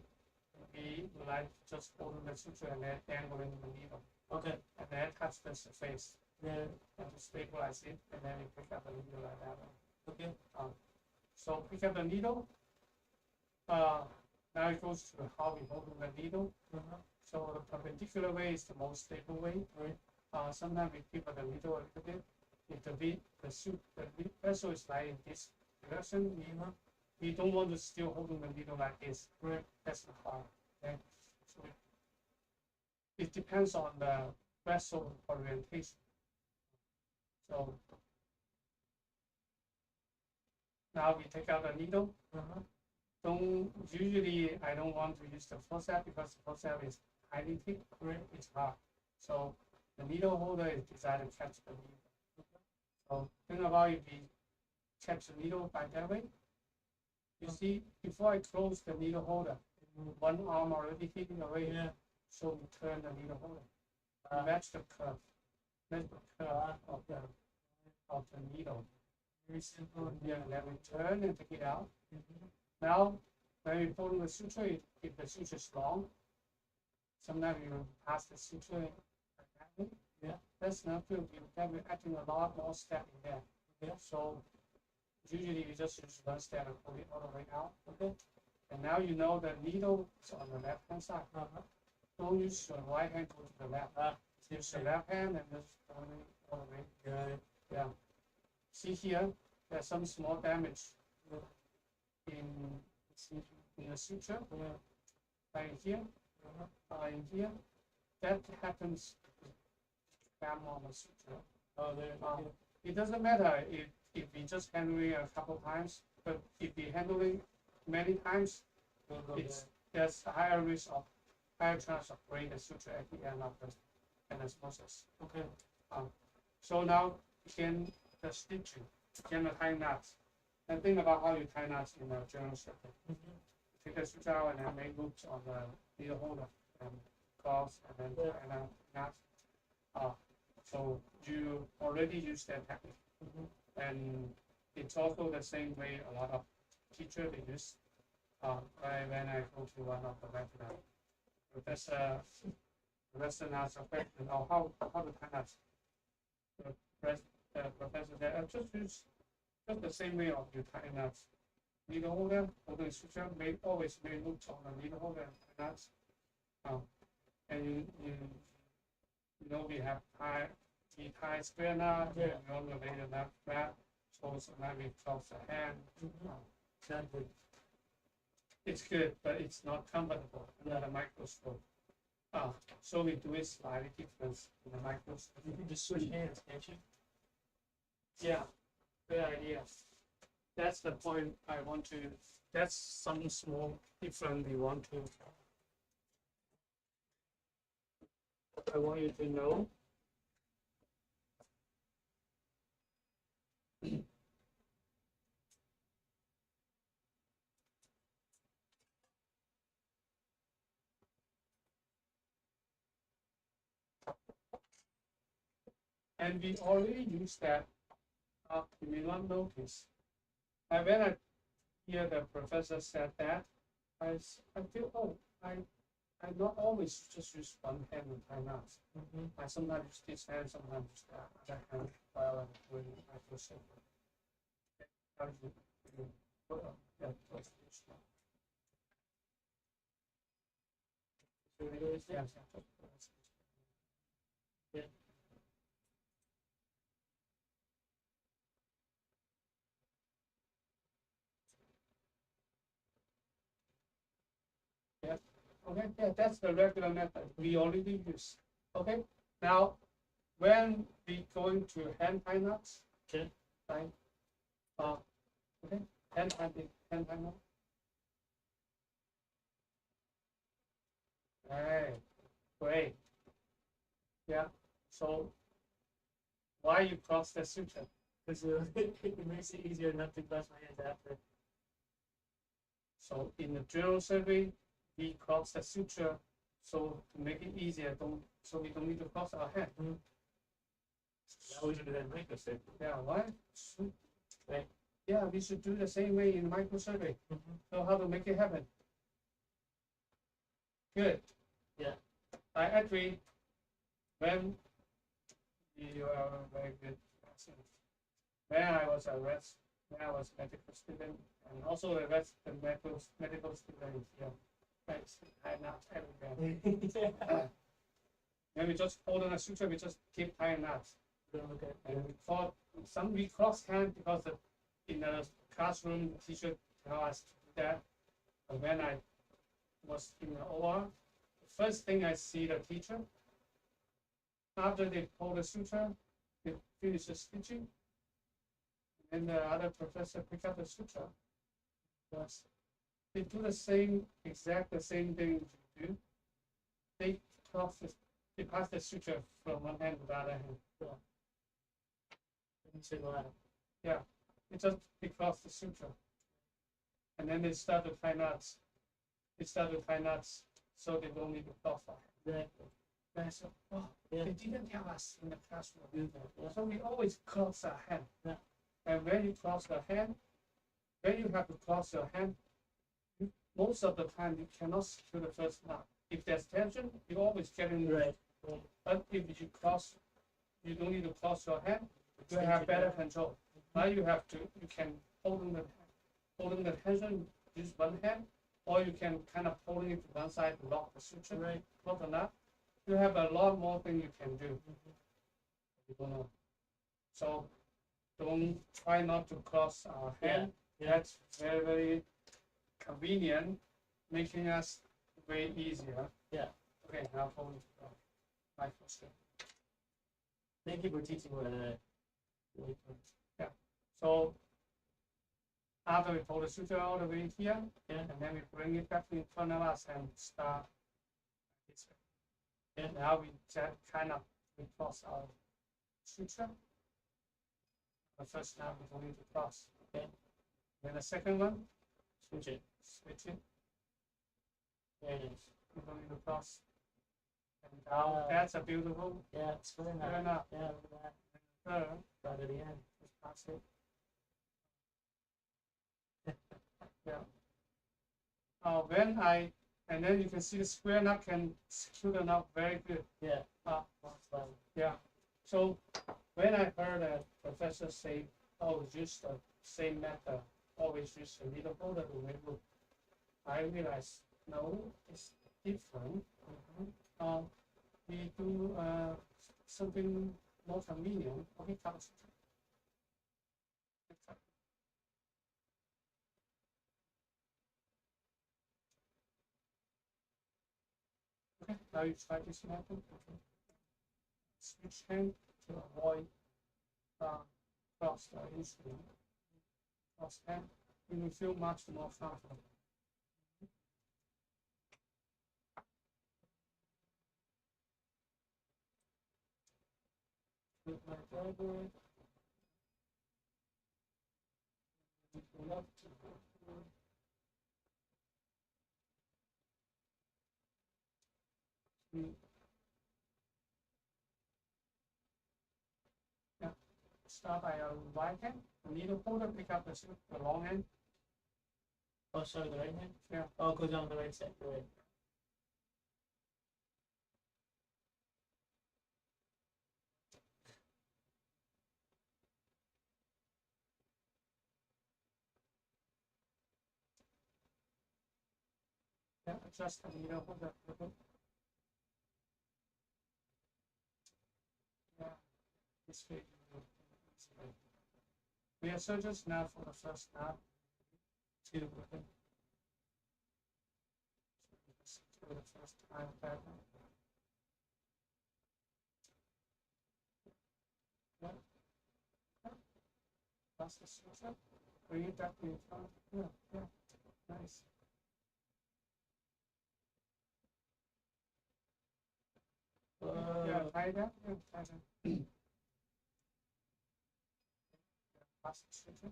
we like just holding the suture and then dangling the needle. Okay. And then touch the surface. Then And to stabilize it, and then we pick up the needle like that. okay. So pick up the needle. Now it goes to how we hold the needle. So the perpendicular way is the most stable way. Right. Sometimes we keep the needle a little bit. If the vessel is like in this direction, we don't want to still holding the needle like this. Right. That's not hard. Okay. So it depends on the vessel orientation. So now we take out the needle. Usually I don't want to use the forceps because the forceps is highly thick. It's hard. So the needle holder is designed to catch the needle. So think about if we catch the needle by that way. You see, before I close the needle holder, one arm already hitting away. Yeah. So we turn the needle holder. Match the curve. Match the curve of the needle. Very simple. Yeah, then we turn and take it out. Now, when we pull the suture, if the suture is long, sometimes you pass the suture like that. Yeah. That's not good. You have to add in a lot more step in there. Yeah. So usually you just use one step and pull it all the way out. Okay. And now you know the needle is on the left hand side. Don't use your right hand go to the left. Use the left hand and just pull it all the way. Got it. Yeah. See here, there's some small damage in the suture. Right here. In here. That happens jam on the suture. Oh, there. It doesn't matter if we just handling a couple times, but if we handling many times, there's a higher risk of higher chance of breaking the suture at the end of the anastomosis. Okay. So now again the stitching, again the tie knots. And think about how you tie knots in a general setting. Take the suture out and then make loops on the needle holder and cross and then tie knots. So you already use that technique. And it's also the same way a lot of teachers they use. When I go to one of the webinar, Professor asks a question, how to tie knots. The professor said, just use just the same way of you tie knots. Needle holder, holding suture, always make loops on the needle holder and tie knots. And you know we have we tie square knot, we only made a knot flat, so sometimes we close the hand. Exactly. It's good, but it's not comfortable in the microscope. So we do it slightly different in the microscope. You can just switch hands, can't you? Yeah, good idea. That's the point I want to. That's some small difference we want to. I want you to know. And we already use that. You may not notice. And when I hear the professor said that, I feel, I not always just use one hand and tie knots. I sometimes use this hand, sometimes use the other hand while I'm doing microsurgery. Okay, yeah, that's the regular method we already use. Okay, now when we going to hand tie knots, okay, right? Okay, hand tie knot. Right, great. Yeah. So why you cross the suture? Because it makes it easier not to cross my hands after. So in the general surgery, we cross the suture so to make it easier. So we don't need to cross our hand. I always do that in microsurgery. Yeah, why? Right. Yeah, we should do the same way in microsurgery. So how to make it happen? Good. Yeah. I agree. When you are very good. When I was medical student, and also the rest of the medical student here. Tie knots everywhere. When we just hold on a suture, we just keep tying knots. Okay. And we cross hand because in the classroom, the teacher tell us to do that. But when I was in the OR, the first thing I see the teacher, after they pull the suture, they finish the stitching, and the other professor pick up the suture. Yes. They do the same thing you do. They pass the suture from one hand to the other hand. Yeah, they cross the suture, and then they start to tie knots. So they don't need to cross that. And I said, they didn't tell us in the classroom. So we always cross our hand. And when you cross the hand, when you have to cross your hand, most of the time you cannot secure the first knot. if there's tension, you always get in. Right. But if you cross, you don't need to cross your hand. You have better control. Now you can holding the tension, use one hand, or you can kind of holding it to one side to lock the suture. Right. Lock or not. You have a lot more things you can do. You don't know. So don't try not to cross our hand. Yeah. That's very, very convenient, making us way easier. Yeah. Okay, now hold microsurgery. Thank you for teaching what So after we pull the suture all the way here, Yeah. and then we bring it back in front of us and start this way. And now we just kind of cross our suture. The first now we don't need to cross. Okay. Then the second one, switch it. switch it. Very nice. We don't need to cross. And now that's a beautiful. Yeah, it's really nice. Fair enough. Yeah, look at that. Third, Right at the end. just pass it. Yeah. And then you can see the square knot can secure the knot very good. Yeah. Uh, yeah. So when I heard a professor say, "Oh, use the same method, always use a needle holder to remove," I realized no, it's different. We do something more convenient. Okay, comes. Okay, now you try this method. Okay. Switch hand to avoid cross the instrument. Cross hand, you will feel much more comfortable. With my elbow, left to yeah. Start by your right hand. The needle holder, pick up the long hand. Oh, sorry, the right hand? Yeah. Oh, it goes on the right side. Right. Yeah, adjust the needle holder. Yeah, this way. We are surgeons now for the first knot. Two with it. For the first time back. Yeah. That's the suture. Bring it back in front. Yeah, yeah. Nice. Yeah, tie that. Yeah, tie that. Pass the suture.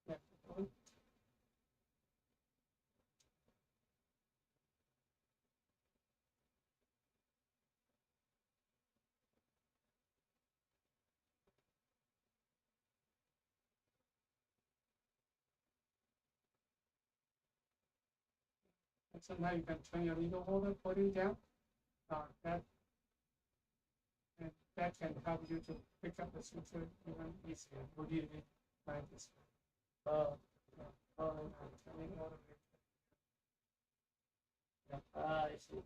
Yeah, and so now you can turn your needle holder, putting down. That can help you to pick up the suture even easier. Would you like this? I'm turning all the way. Yeah. I see.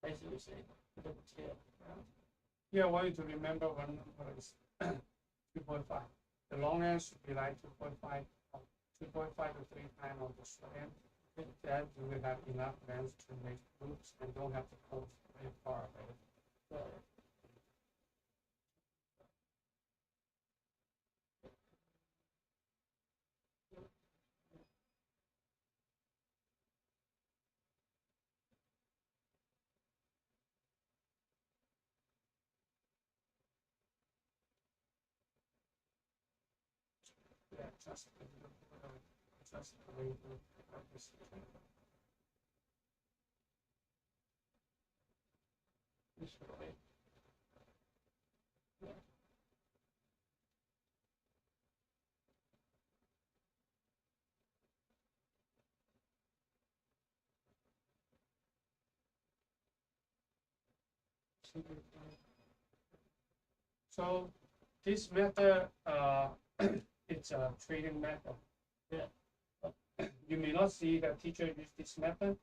I see what you're saying. Yeah, I want you to remember one number is 2.5. The long end should be like 2.5, 2.5 to 3 times of the short end. Then you will have enough length to make loops and don't have to go very far away. Yeah, just the way to practice. This way. So this method, it's a training method. Yeah. You may not see the teacher use this method,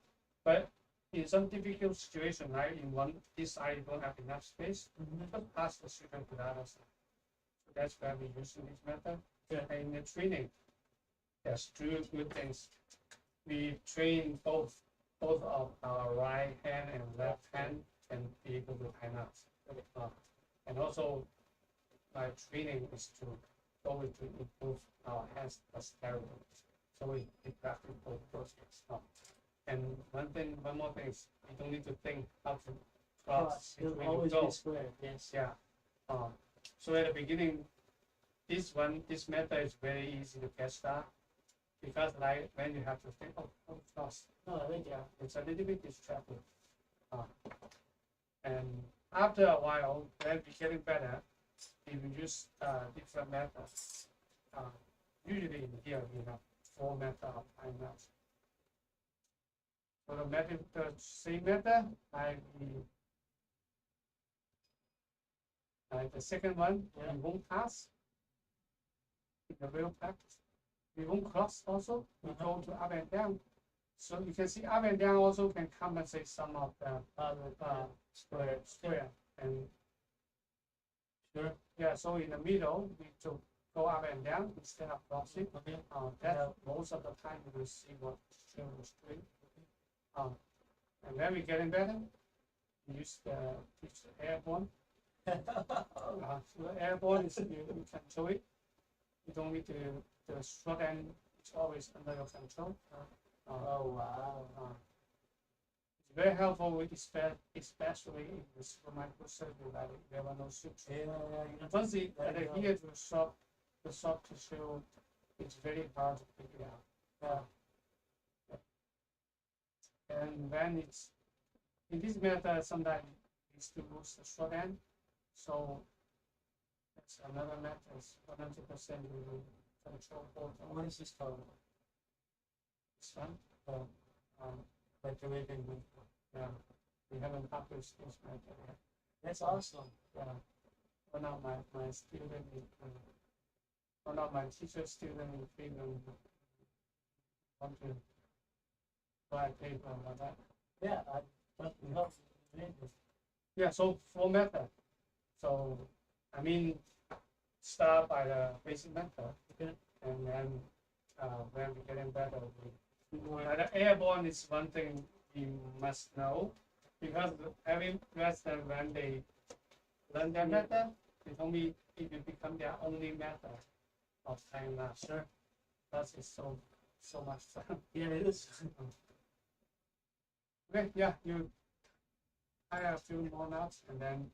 but in some difficult situation, right, in this side you don't have enough space, you can pass the student to the other side. So that's why we're using this method. Yeah. And in the training, there's two good things. We train both of our right hand and left hand and be able to tie knots. And also, my training is to always to improve our hands dexterity. So we practice both those things. And one more thing is you don't need to think how to cross. It'll when always you go. be square. Yes. Yeah. So at the beginning, this method is very easy to get started because like when you have to think, oh cross. No, I think yeah. It's a little bit distracting. And after a while, when we're getting better, if you use different methods, usually in here we have 4 methods of time lapse. So the same method, the second one, we won't pass in the real practice. We won't cross also, we go to up and down. So you can see up and down also can compensate some of the square. And Sure. yeah, so in the middle, we to go up and down instead of crossing. Okay. That most of the time you will see what student was doing. And when we're getting better, we use the airborne. So the airborne is you control it. You don't need to the short end. It's always under your control. Oh wow. It's very helpful, especially in the microsurgery, like there were no suture. Yeah. Once it adhere to the soft tissue, it's very hard to figure out. And then it's in this method, sometimes it's to lose the short end. So that's another method. 100% we will control both. What is this called? This one. Like the Weifeng method. Yeah. We haven't published this method yet. That's awesome. Yeah. One of my student, one of my teacher student in Finland want to write a paper about that. Yeah, that helps. Yeah, so 4 method. So I mean, start by the basic method, and then when we're getting better, the airborne is one thing you must know because having Western when they learn their method, it will become their only method of time lapse. Sure. Because it's so much fun. Yeah, it is. Okay, yeah, you tie a few more knots and then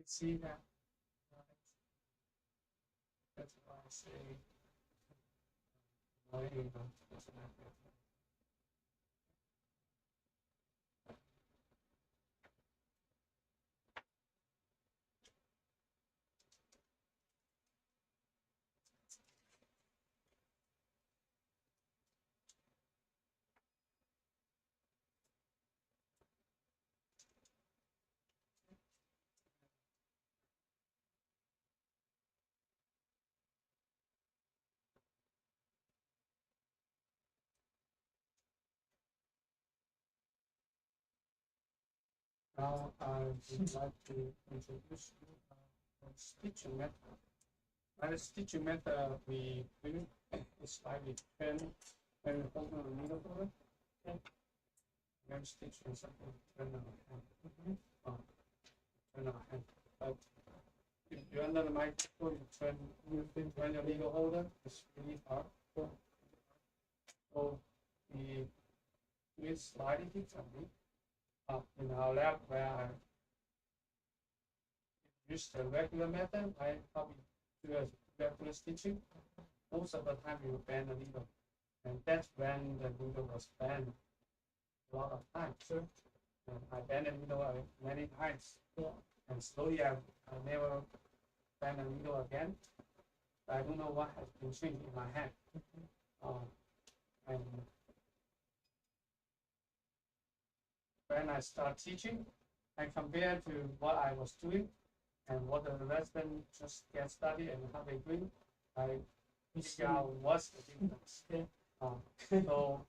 You see that? That's why I say, well, you know, that's not good. Now I would like to introduce you the stitching method. By the stitching method, we do is slightly turn when we hold on the needle over, okay? Then stitch and something turn our hand. Turn our hand. But if you're under the microscope, you turn when your needle holder, it's really hard. So we do slightly differently. In our lab where I use the regular method, I probably do a regular stitching. Most of the time you bend the needle, and that's when the needle was bent a lot of times. Sure. And I bent the needle many times, and slowly I never bend the needle again. I don't know what has been changed in my hand. And when I start teaching, I compare to what I was doing and what the resident just get started and how they doing. I figure out what's the difference. Okay. So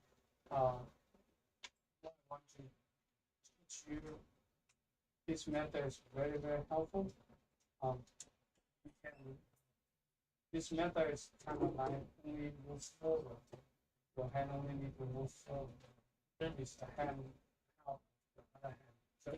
what I want to teach you, this method is very, very helpful. This method is kind of like only move forward. Your hand only need to move forward. Then it's the hand out the other hand. So,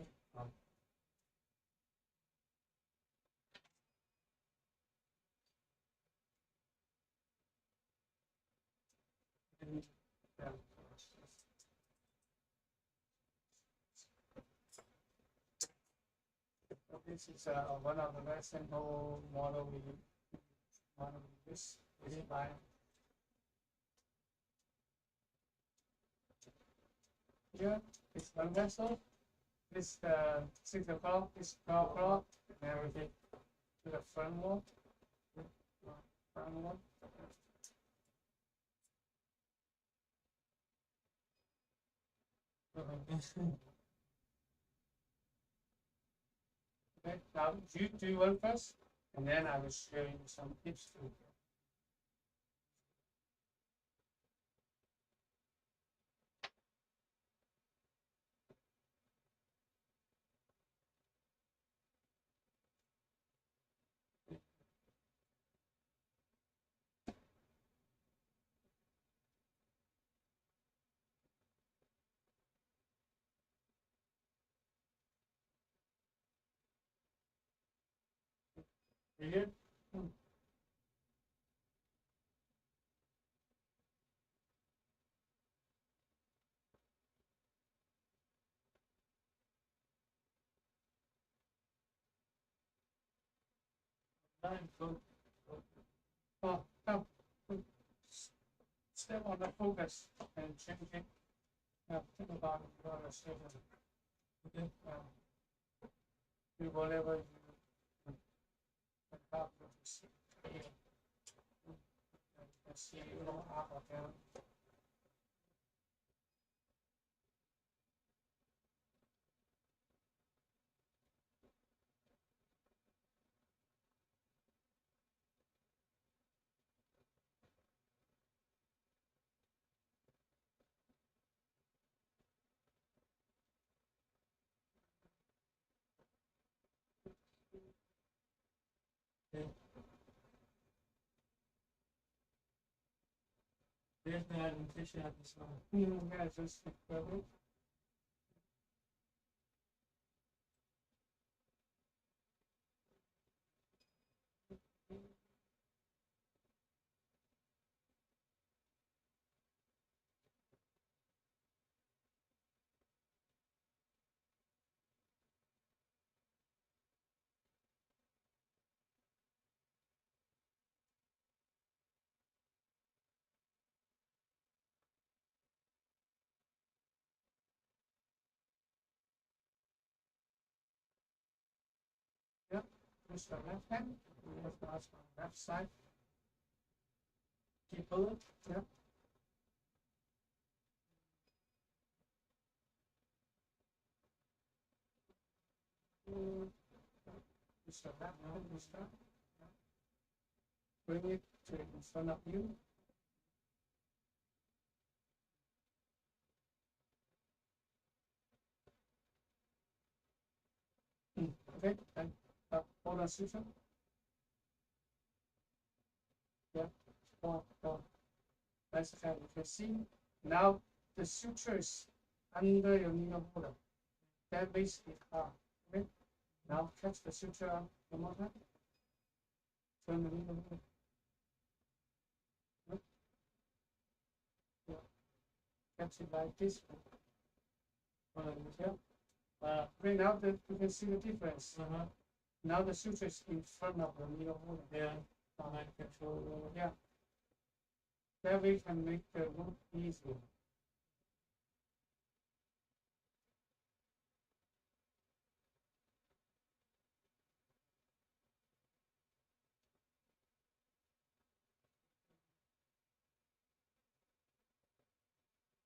this is one of the very simple model we use. By here is one vessel. This 6 o'clock, this 12 o'clock, and everything to the front wall. Front wall. Okay, now you do one first, and then I will show you some tips too. Here. Come. Step on the focus and change it. Think about it. You want to step on it. Okay. Do whatever you have to see. See up or down. There's the adaptation at this one. Yeah, just equivalent. use the left hand. We have to ask on the left side. Keep pulling. Yeah. Use the left hand. Use that. Bring it to in front of you. Okay, and hold on, suture. Yeah, hold. That's okay. You can see now the suture is under your needle holder. That basically hard. Okay. Now catch the suture one more time. Turn the needle holder. Yeah. Catch it like this. Yeah. Right now that you can see the difference. Now the suture is in front of the needle holder. Yeah. Control. Yeah. That way can make the loop easier.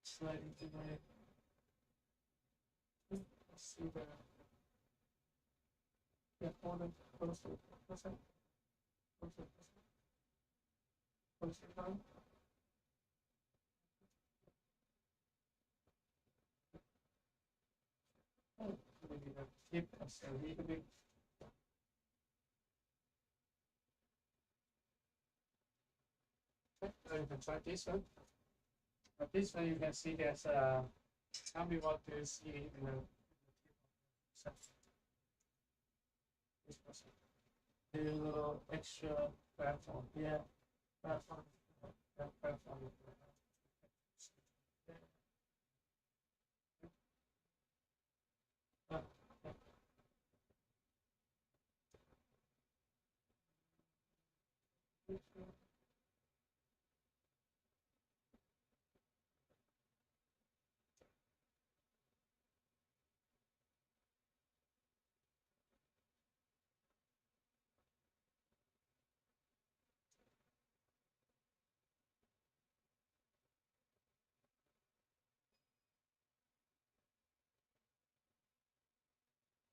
Sliding to my. Let's see the. Yeah, hold it closer. Closer. Closer down. Oh, maybe the tip is a little bit. Okay, so you can try this one. But this one you can see there's tell me what do you see in the section. This was a little extra platform. Yeah, platform. That platform.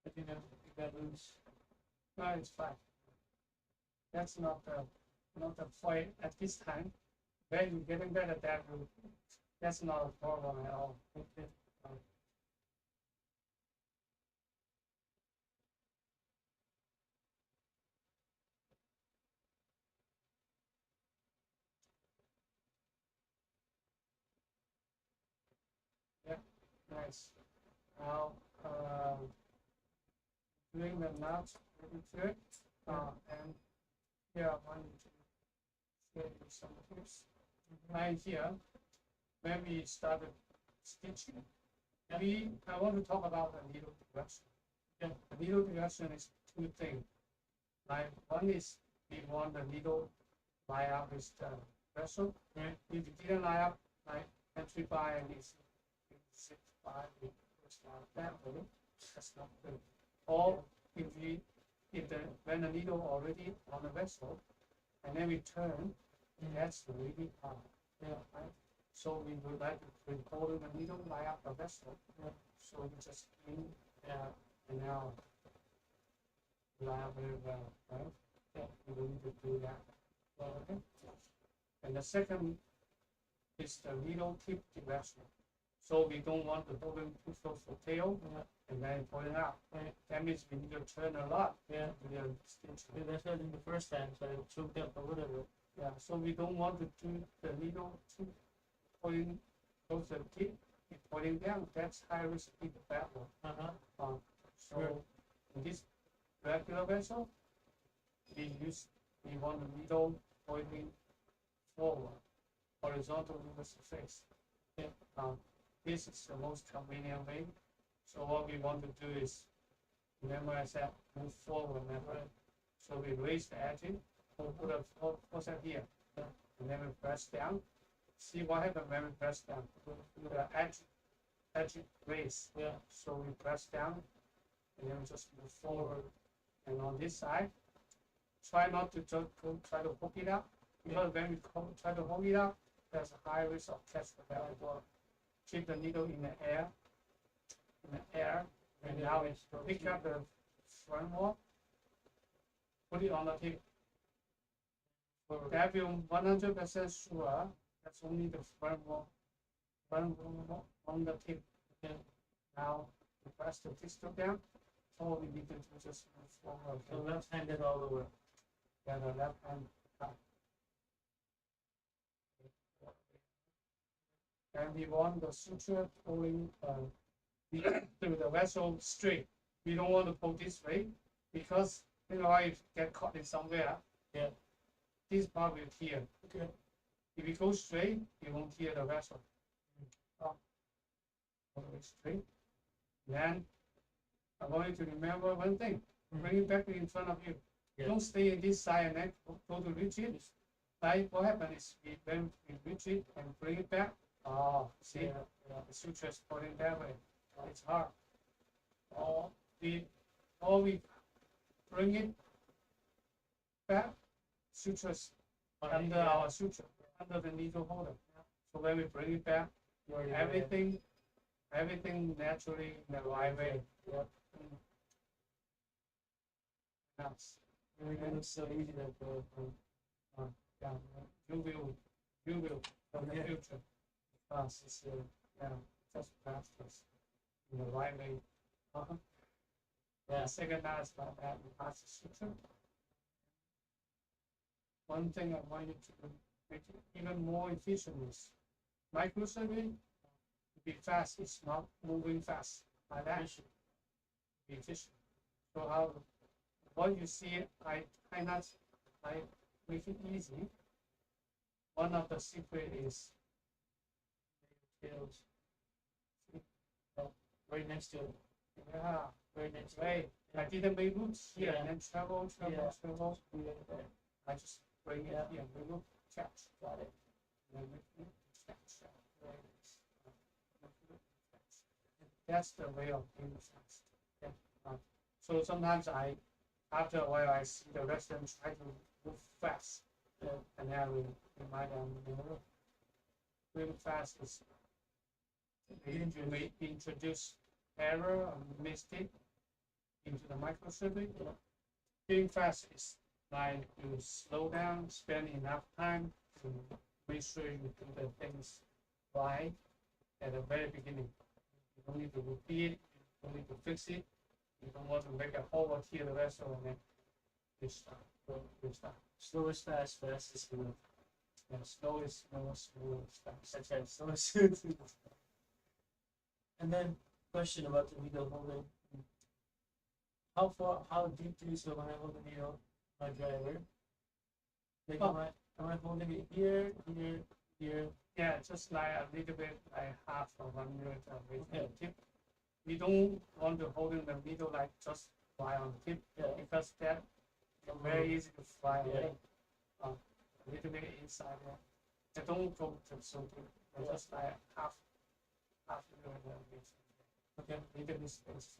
I think that lose. No, it's fine. That's not the point at this time. When you're getting better, that's not a problem at all. Okay. Yeah, nice. Now, doing the knots really good. And here I want to show you some tips. Right here, when we started stitching, I want to talk about the needle direction. Yeah, the needle direction is two things. Like one is we want the needle line up with the vessel. Right. If it didn't line up, like entry by and it's 6 by, it's not that way. That's not good. Or when the needle already on the vessel, and then we turn, that's really hard. Yeah, right? So we would like to hold the needle line up the vessel. Yeah. So we just clean and now line up very well, right? Yeah, we need to do that. Okay. And the second is the needle tip direction. So we don't want to hold them too close to the tail and then pull it out. Right. That means we need to turn a lot. Yeah. That's what in the first time, so it choked up a little bit. Yeah. So we don't want to do the needle too pulling close to the tip. Pulling down, that's high risk in the bad one. So in this regular vessel, we want the needle pointing forward, horizontal with the face. Okay. This is the most convenient way. So what we want to do is, remember I said move forward, remember? So we raise the edge, we'll put a force here, and then we press down. See what happens when we press down. With the edge raise. Yeah. So we press down, and then we just move forward. And on this side, try not to just try to hook it up, because when we try to hook it up, there's a high risk of catch the valuable. Keep the needle in the air, and now it's pick up the front wall, put it on the tip. If you're 100% sure, that's only the front wall on the tip. Okay. Now press the pistol down. All we need to do is just move forward. So left-handed all over. Yeah, the left hand up. And we want the suture pulling through the vessel straight. We don't want to pull this way because if you get caught in somewhere, yeah, this part will tear. Okay. If you go straight, you won't tear the vessel. All the way straight. Then I want you to remember one thing. Bring it back in front of you. Yeah. Don't stay in this side and then go to reach it. Like what happens is when we reach it and bring it back. Oh, see, the suture is pulling that way. It's hard. Or we bring it back. Sutures under our suture, under the needle holder. So when we bring it back, everything naturally in the right way. That's it's so easy to go from. yeah, you will in the future. It's just practice in the right way. Yeah, second last about that pass the suture. One thing I want you to make it even more efficient is microsurgery. To be fast, it's not moving fast like that. Be efficient. So what you see, I make it easy. One of the secret is Right next to it. Yeah, Right next to right. it. I didn't make roots here Yeah. and then travel. Yeah. I just bring it here, remove, catch, got it. And then catch. That's the way of doing fast. Yeah. So sometimes after a while, I see the residents try to move fast, and then I will remind them, doing fast is you may introduce error or mistake into the microsurgery. Doing fast is like you slow down, spend enough time to make sure you do the things right at the very beginning. You don't need to repeat it, you don't need to fix it, you don't want to make a hole or tear the vessel and then you start. Slow is fast, fast is smooth. Yeah, slow is smooth is fast. That's right, slow is smooth. And then question about the needle holding. How deep do you so when I hold the needle, my driver? Like am I holding it here? Yeah, just like a little bit, like half or 1 minute away from the tip. We don't want to hold in the needle like just fly on the tip, because that very easy to fly away. A little bit inside there. They don't go to so deep. Just like half minute away. Okay, little bit space.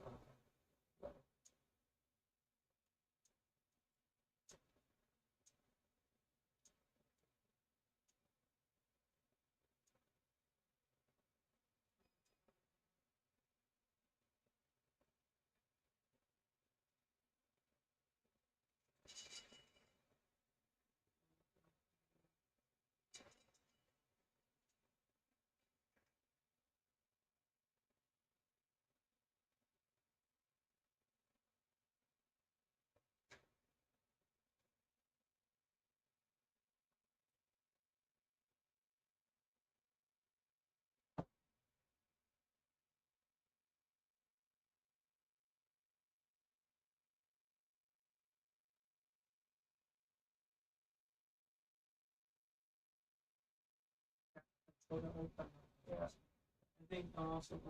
Yeah. I think also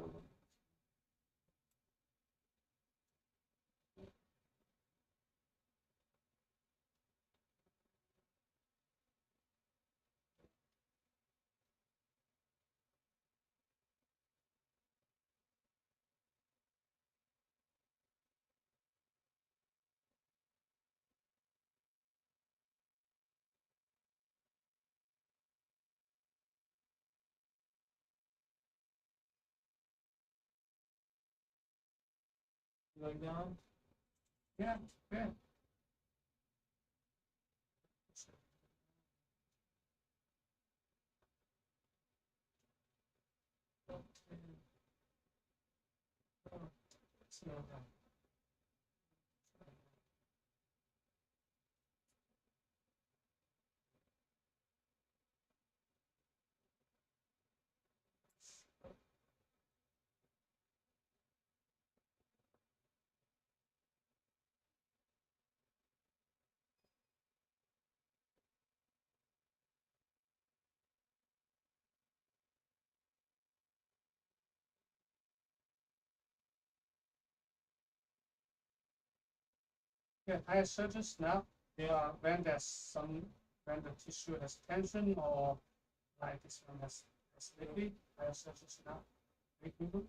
Going down. Yeah, good. Slow down. Yeah, higher surges now, when when the tissue has tension or like this one has liquid, higher surges now. Liquid.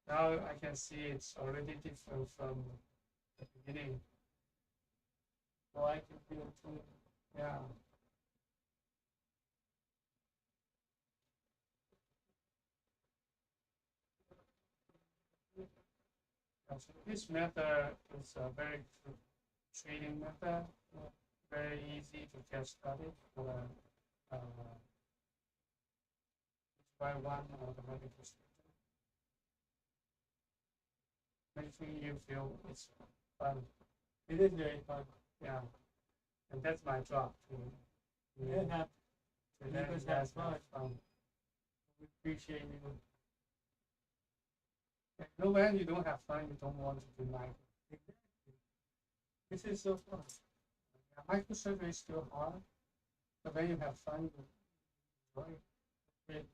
Now I can see it's already different from the beginning. So I can feel it too. Yeah. So this method is a very good training method, very easy to get started for by one or the medical student. Making you feel it's fun. It is very fun. Yeah, and that's my job to Yeah, let because you that's guys have fun. we appreciate you. You know, when you don't have fun, you don't want to do micro. This is so fun. Yeah, microsurgery is still hard, but when you have fun, you enjoy it.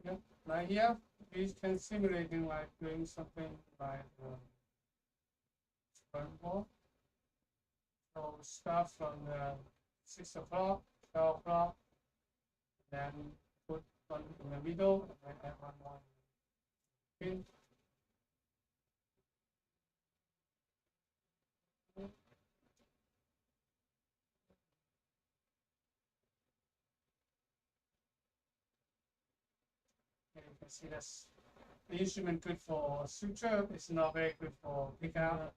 Yeah, like here, we can simulating like doing something like burn ball. So we start from 6 o'clock, 12 o'clock, then put one in the middle, and then add one more pin. And you can see that's the instrument good for suture. It's not very good for pick out.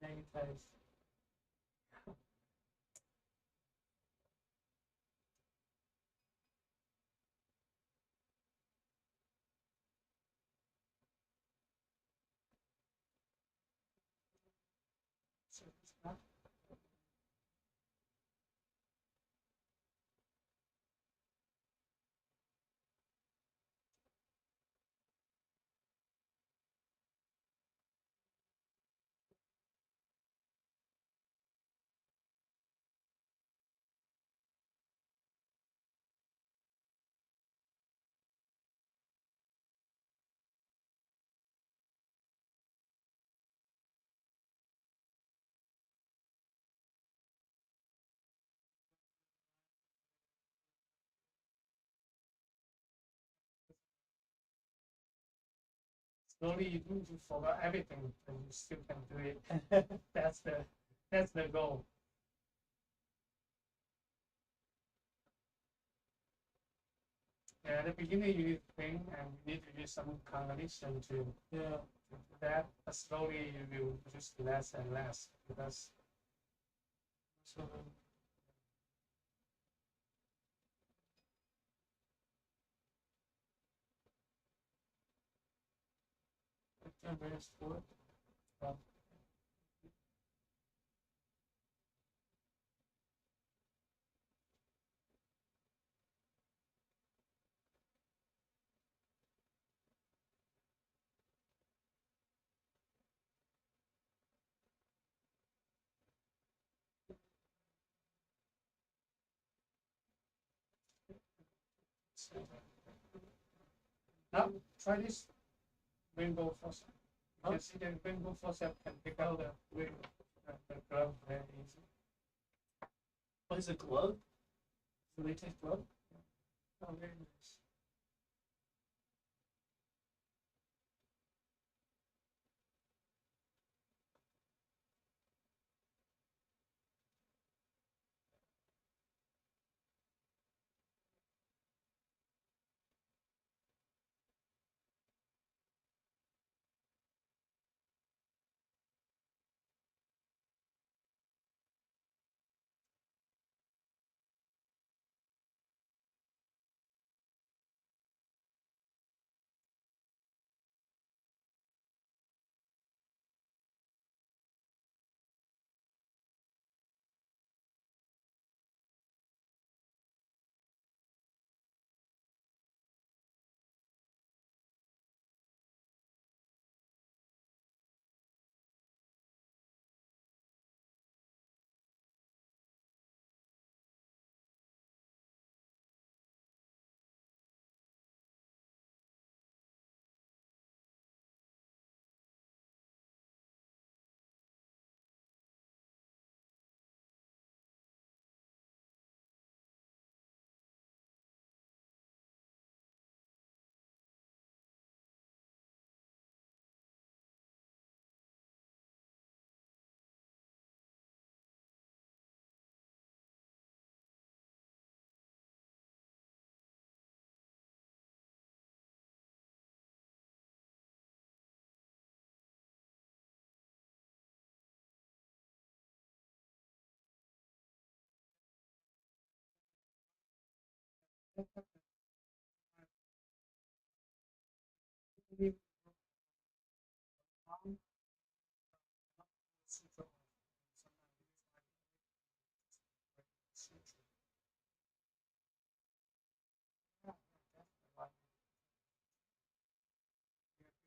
Negative. So it's not slowly you forget everything, and you still can do it. That's the goal. Yeah, at the beginning you need to think and you need to use some cognition to do that. But slowly you will use less and less because So 10 minutes for um, now try this rainbow faucet. You can see the rainbow faucet can pick out the rainbow, the glove very easy. What is a glove? The latest glove. Oh, very nice.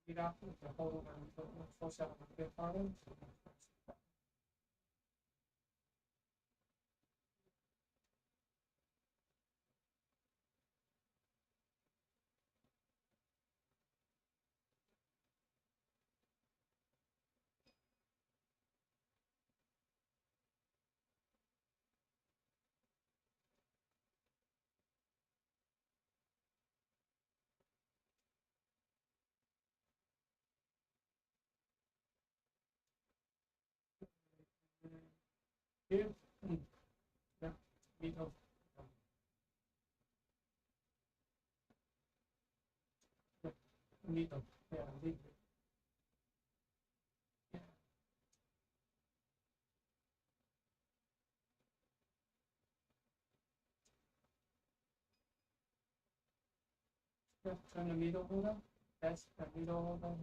It up with the whole faucet of the bottom. Here, yeah, middle. Middle, yeah, middle. Yeah. Yeah, turn the middle holder. That's the middle holder.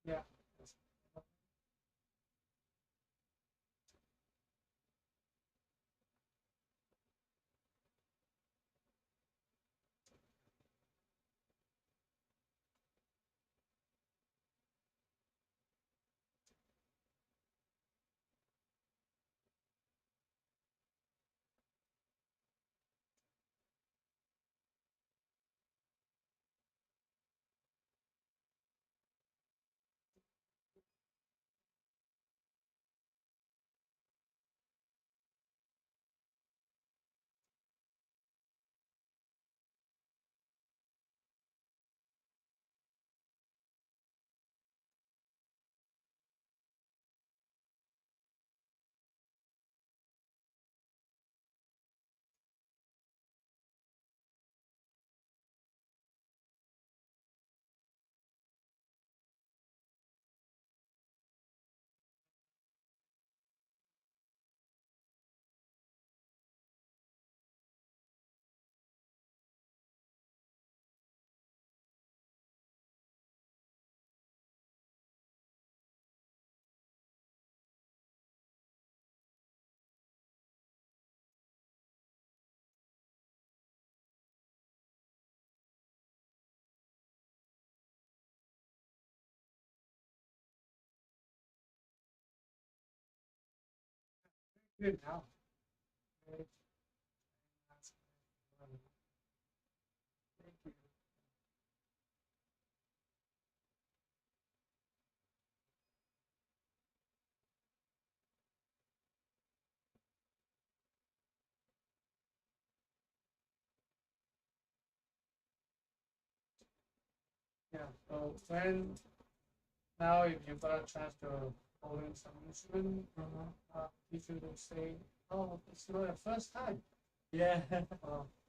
Yeah. Good now. Great. Thank you. Yeah, so when now if you got a chance to hold in some instrument, teacher will say, oh, it's not your first time. Yeah.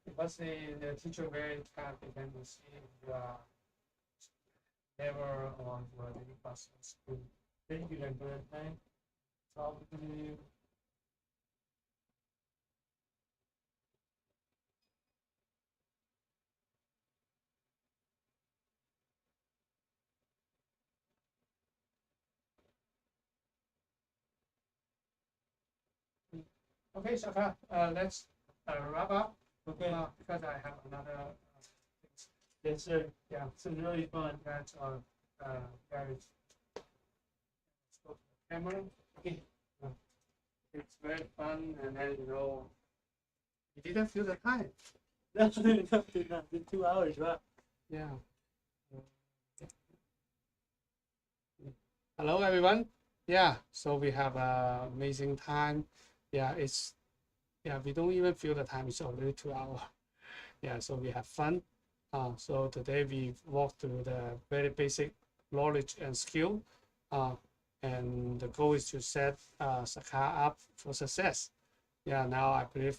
Because the teacher very happy when you see you are never on your daily class in school. Thank you, Dr. Weifeng. Probably okay, Sakar, let's wrap up Okay. because I have another things. Yes, sir. Yeah, This is really fun. that's very camera. Okay. It's very fun, and then you didn't feel the time. No, no, did not. Did 2 hours. Wow. Yeah. Hello, everyone. Yeah, so we have an amazing time. Yeah, we don't even feel the time. It's already 2 hours. Yeah, so we have fun. So today we walk through the very basic knowledge and skill. And the goal is to set Sakar up for success. Yeah, now I believe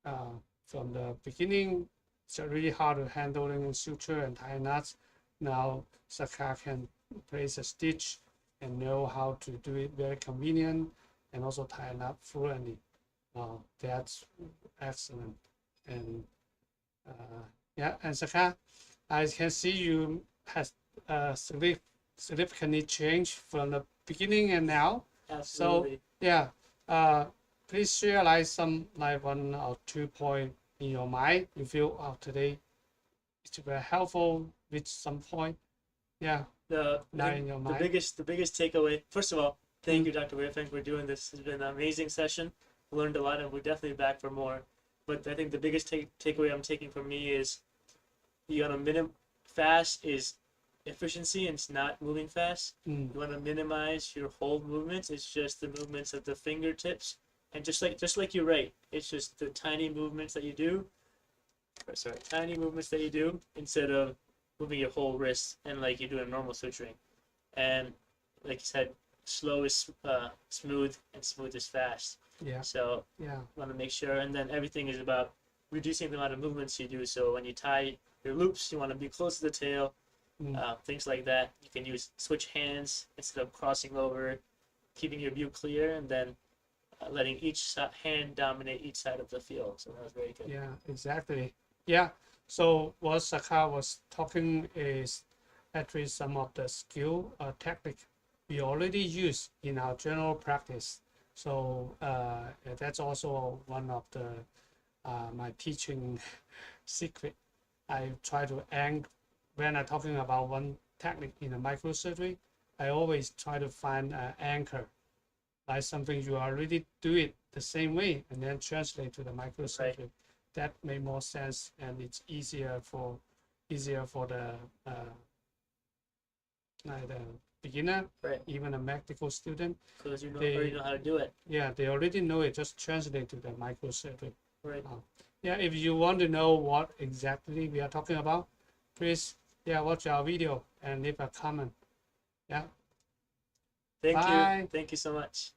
from the beginning, it's really hard to handling suture and tie knots. Now Sakar can place a stitch and know how to do it very convenient and also tie a knot fluently. That's excellent. And yeah, and Sakar, I can see you has significantly changed from the beginning and now. Absolutely. So yeah, please share some 1 or 2 point in your mind. You feel today it's very helpful with some point. Yeah, The in your mind. the biggest takeaway. First of all, thank you, Dr. Weifeng, for doing this. It's been an amazing session. Learned a lot, and we're definitely back for more. But I think the biggest takeaway I'm taking from me is you want to fast is efficiency, and it's not moving fast. You want to minimize your hold movements. It's just the movements of the fingertips, and just like you write, it's just the tiny movements that you do. Tiny movements that you do instead of moving your whole wrist and like you do in normal suturing. And like you said, slow is smooth, and smooth is fast. Yeah. So Yeah. want to make sure, and then everything is about reducing the amount of movements you do. So when you tie your loops, you want to be close to the tail, things like that. You can switch hands instead of crossing over, keeping your view clear, and then letting each hand dominate each side of the field. So that was very good. Yeah, exactly. Yeah. So what Sakar was talking is actually some of the skill technique we already use in our general practice. So that's also one of the my teaching secret. I try to when I'm talking about one technique in a microsurgery, I always try to find an anchor, like something you already do it the same way, and then translate to the microsurgery. Right. That made more sense, and it's easier for the beginner, right, even a medical student. Because you already know how to do it. Yeah, they already know it. Just translate to the microsurgery. Right. Yeah, if you want to know what exactly we are talking about, please watch our video and leave a comment. Yeah. Thank Bye. you. Thank you so much.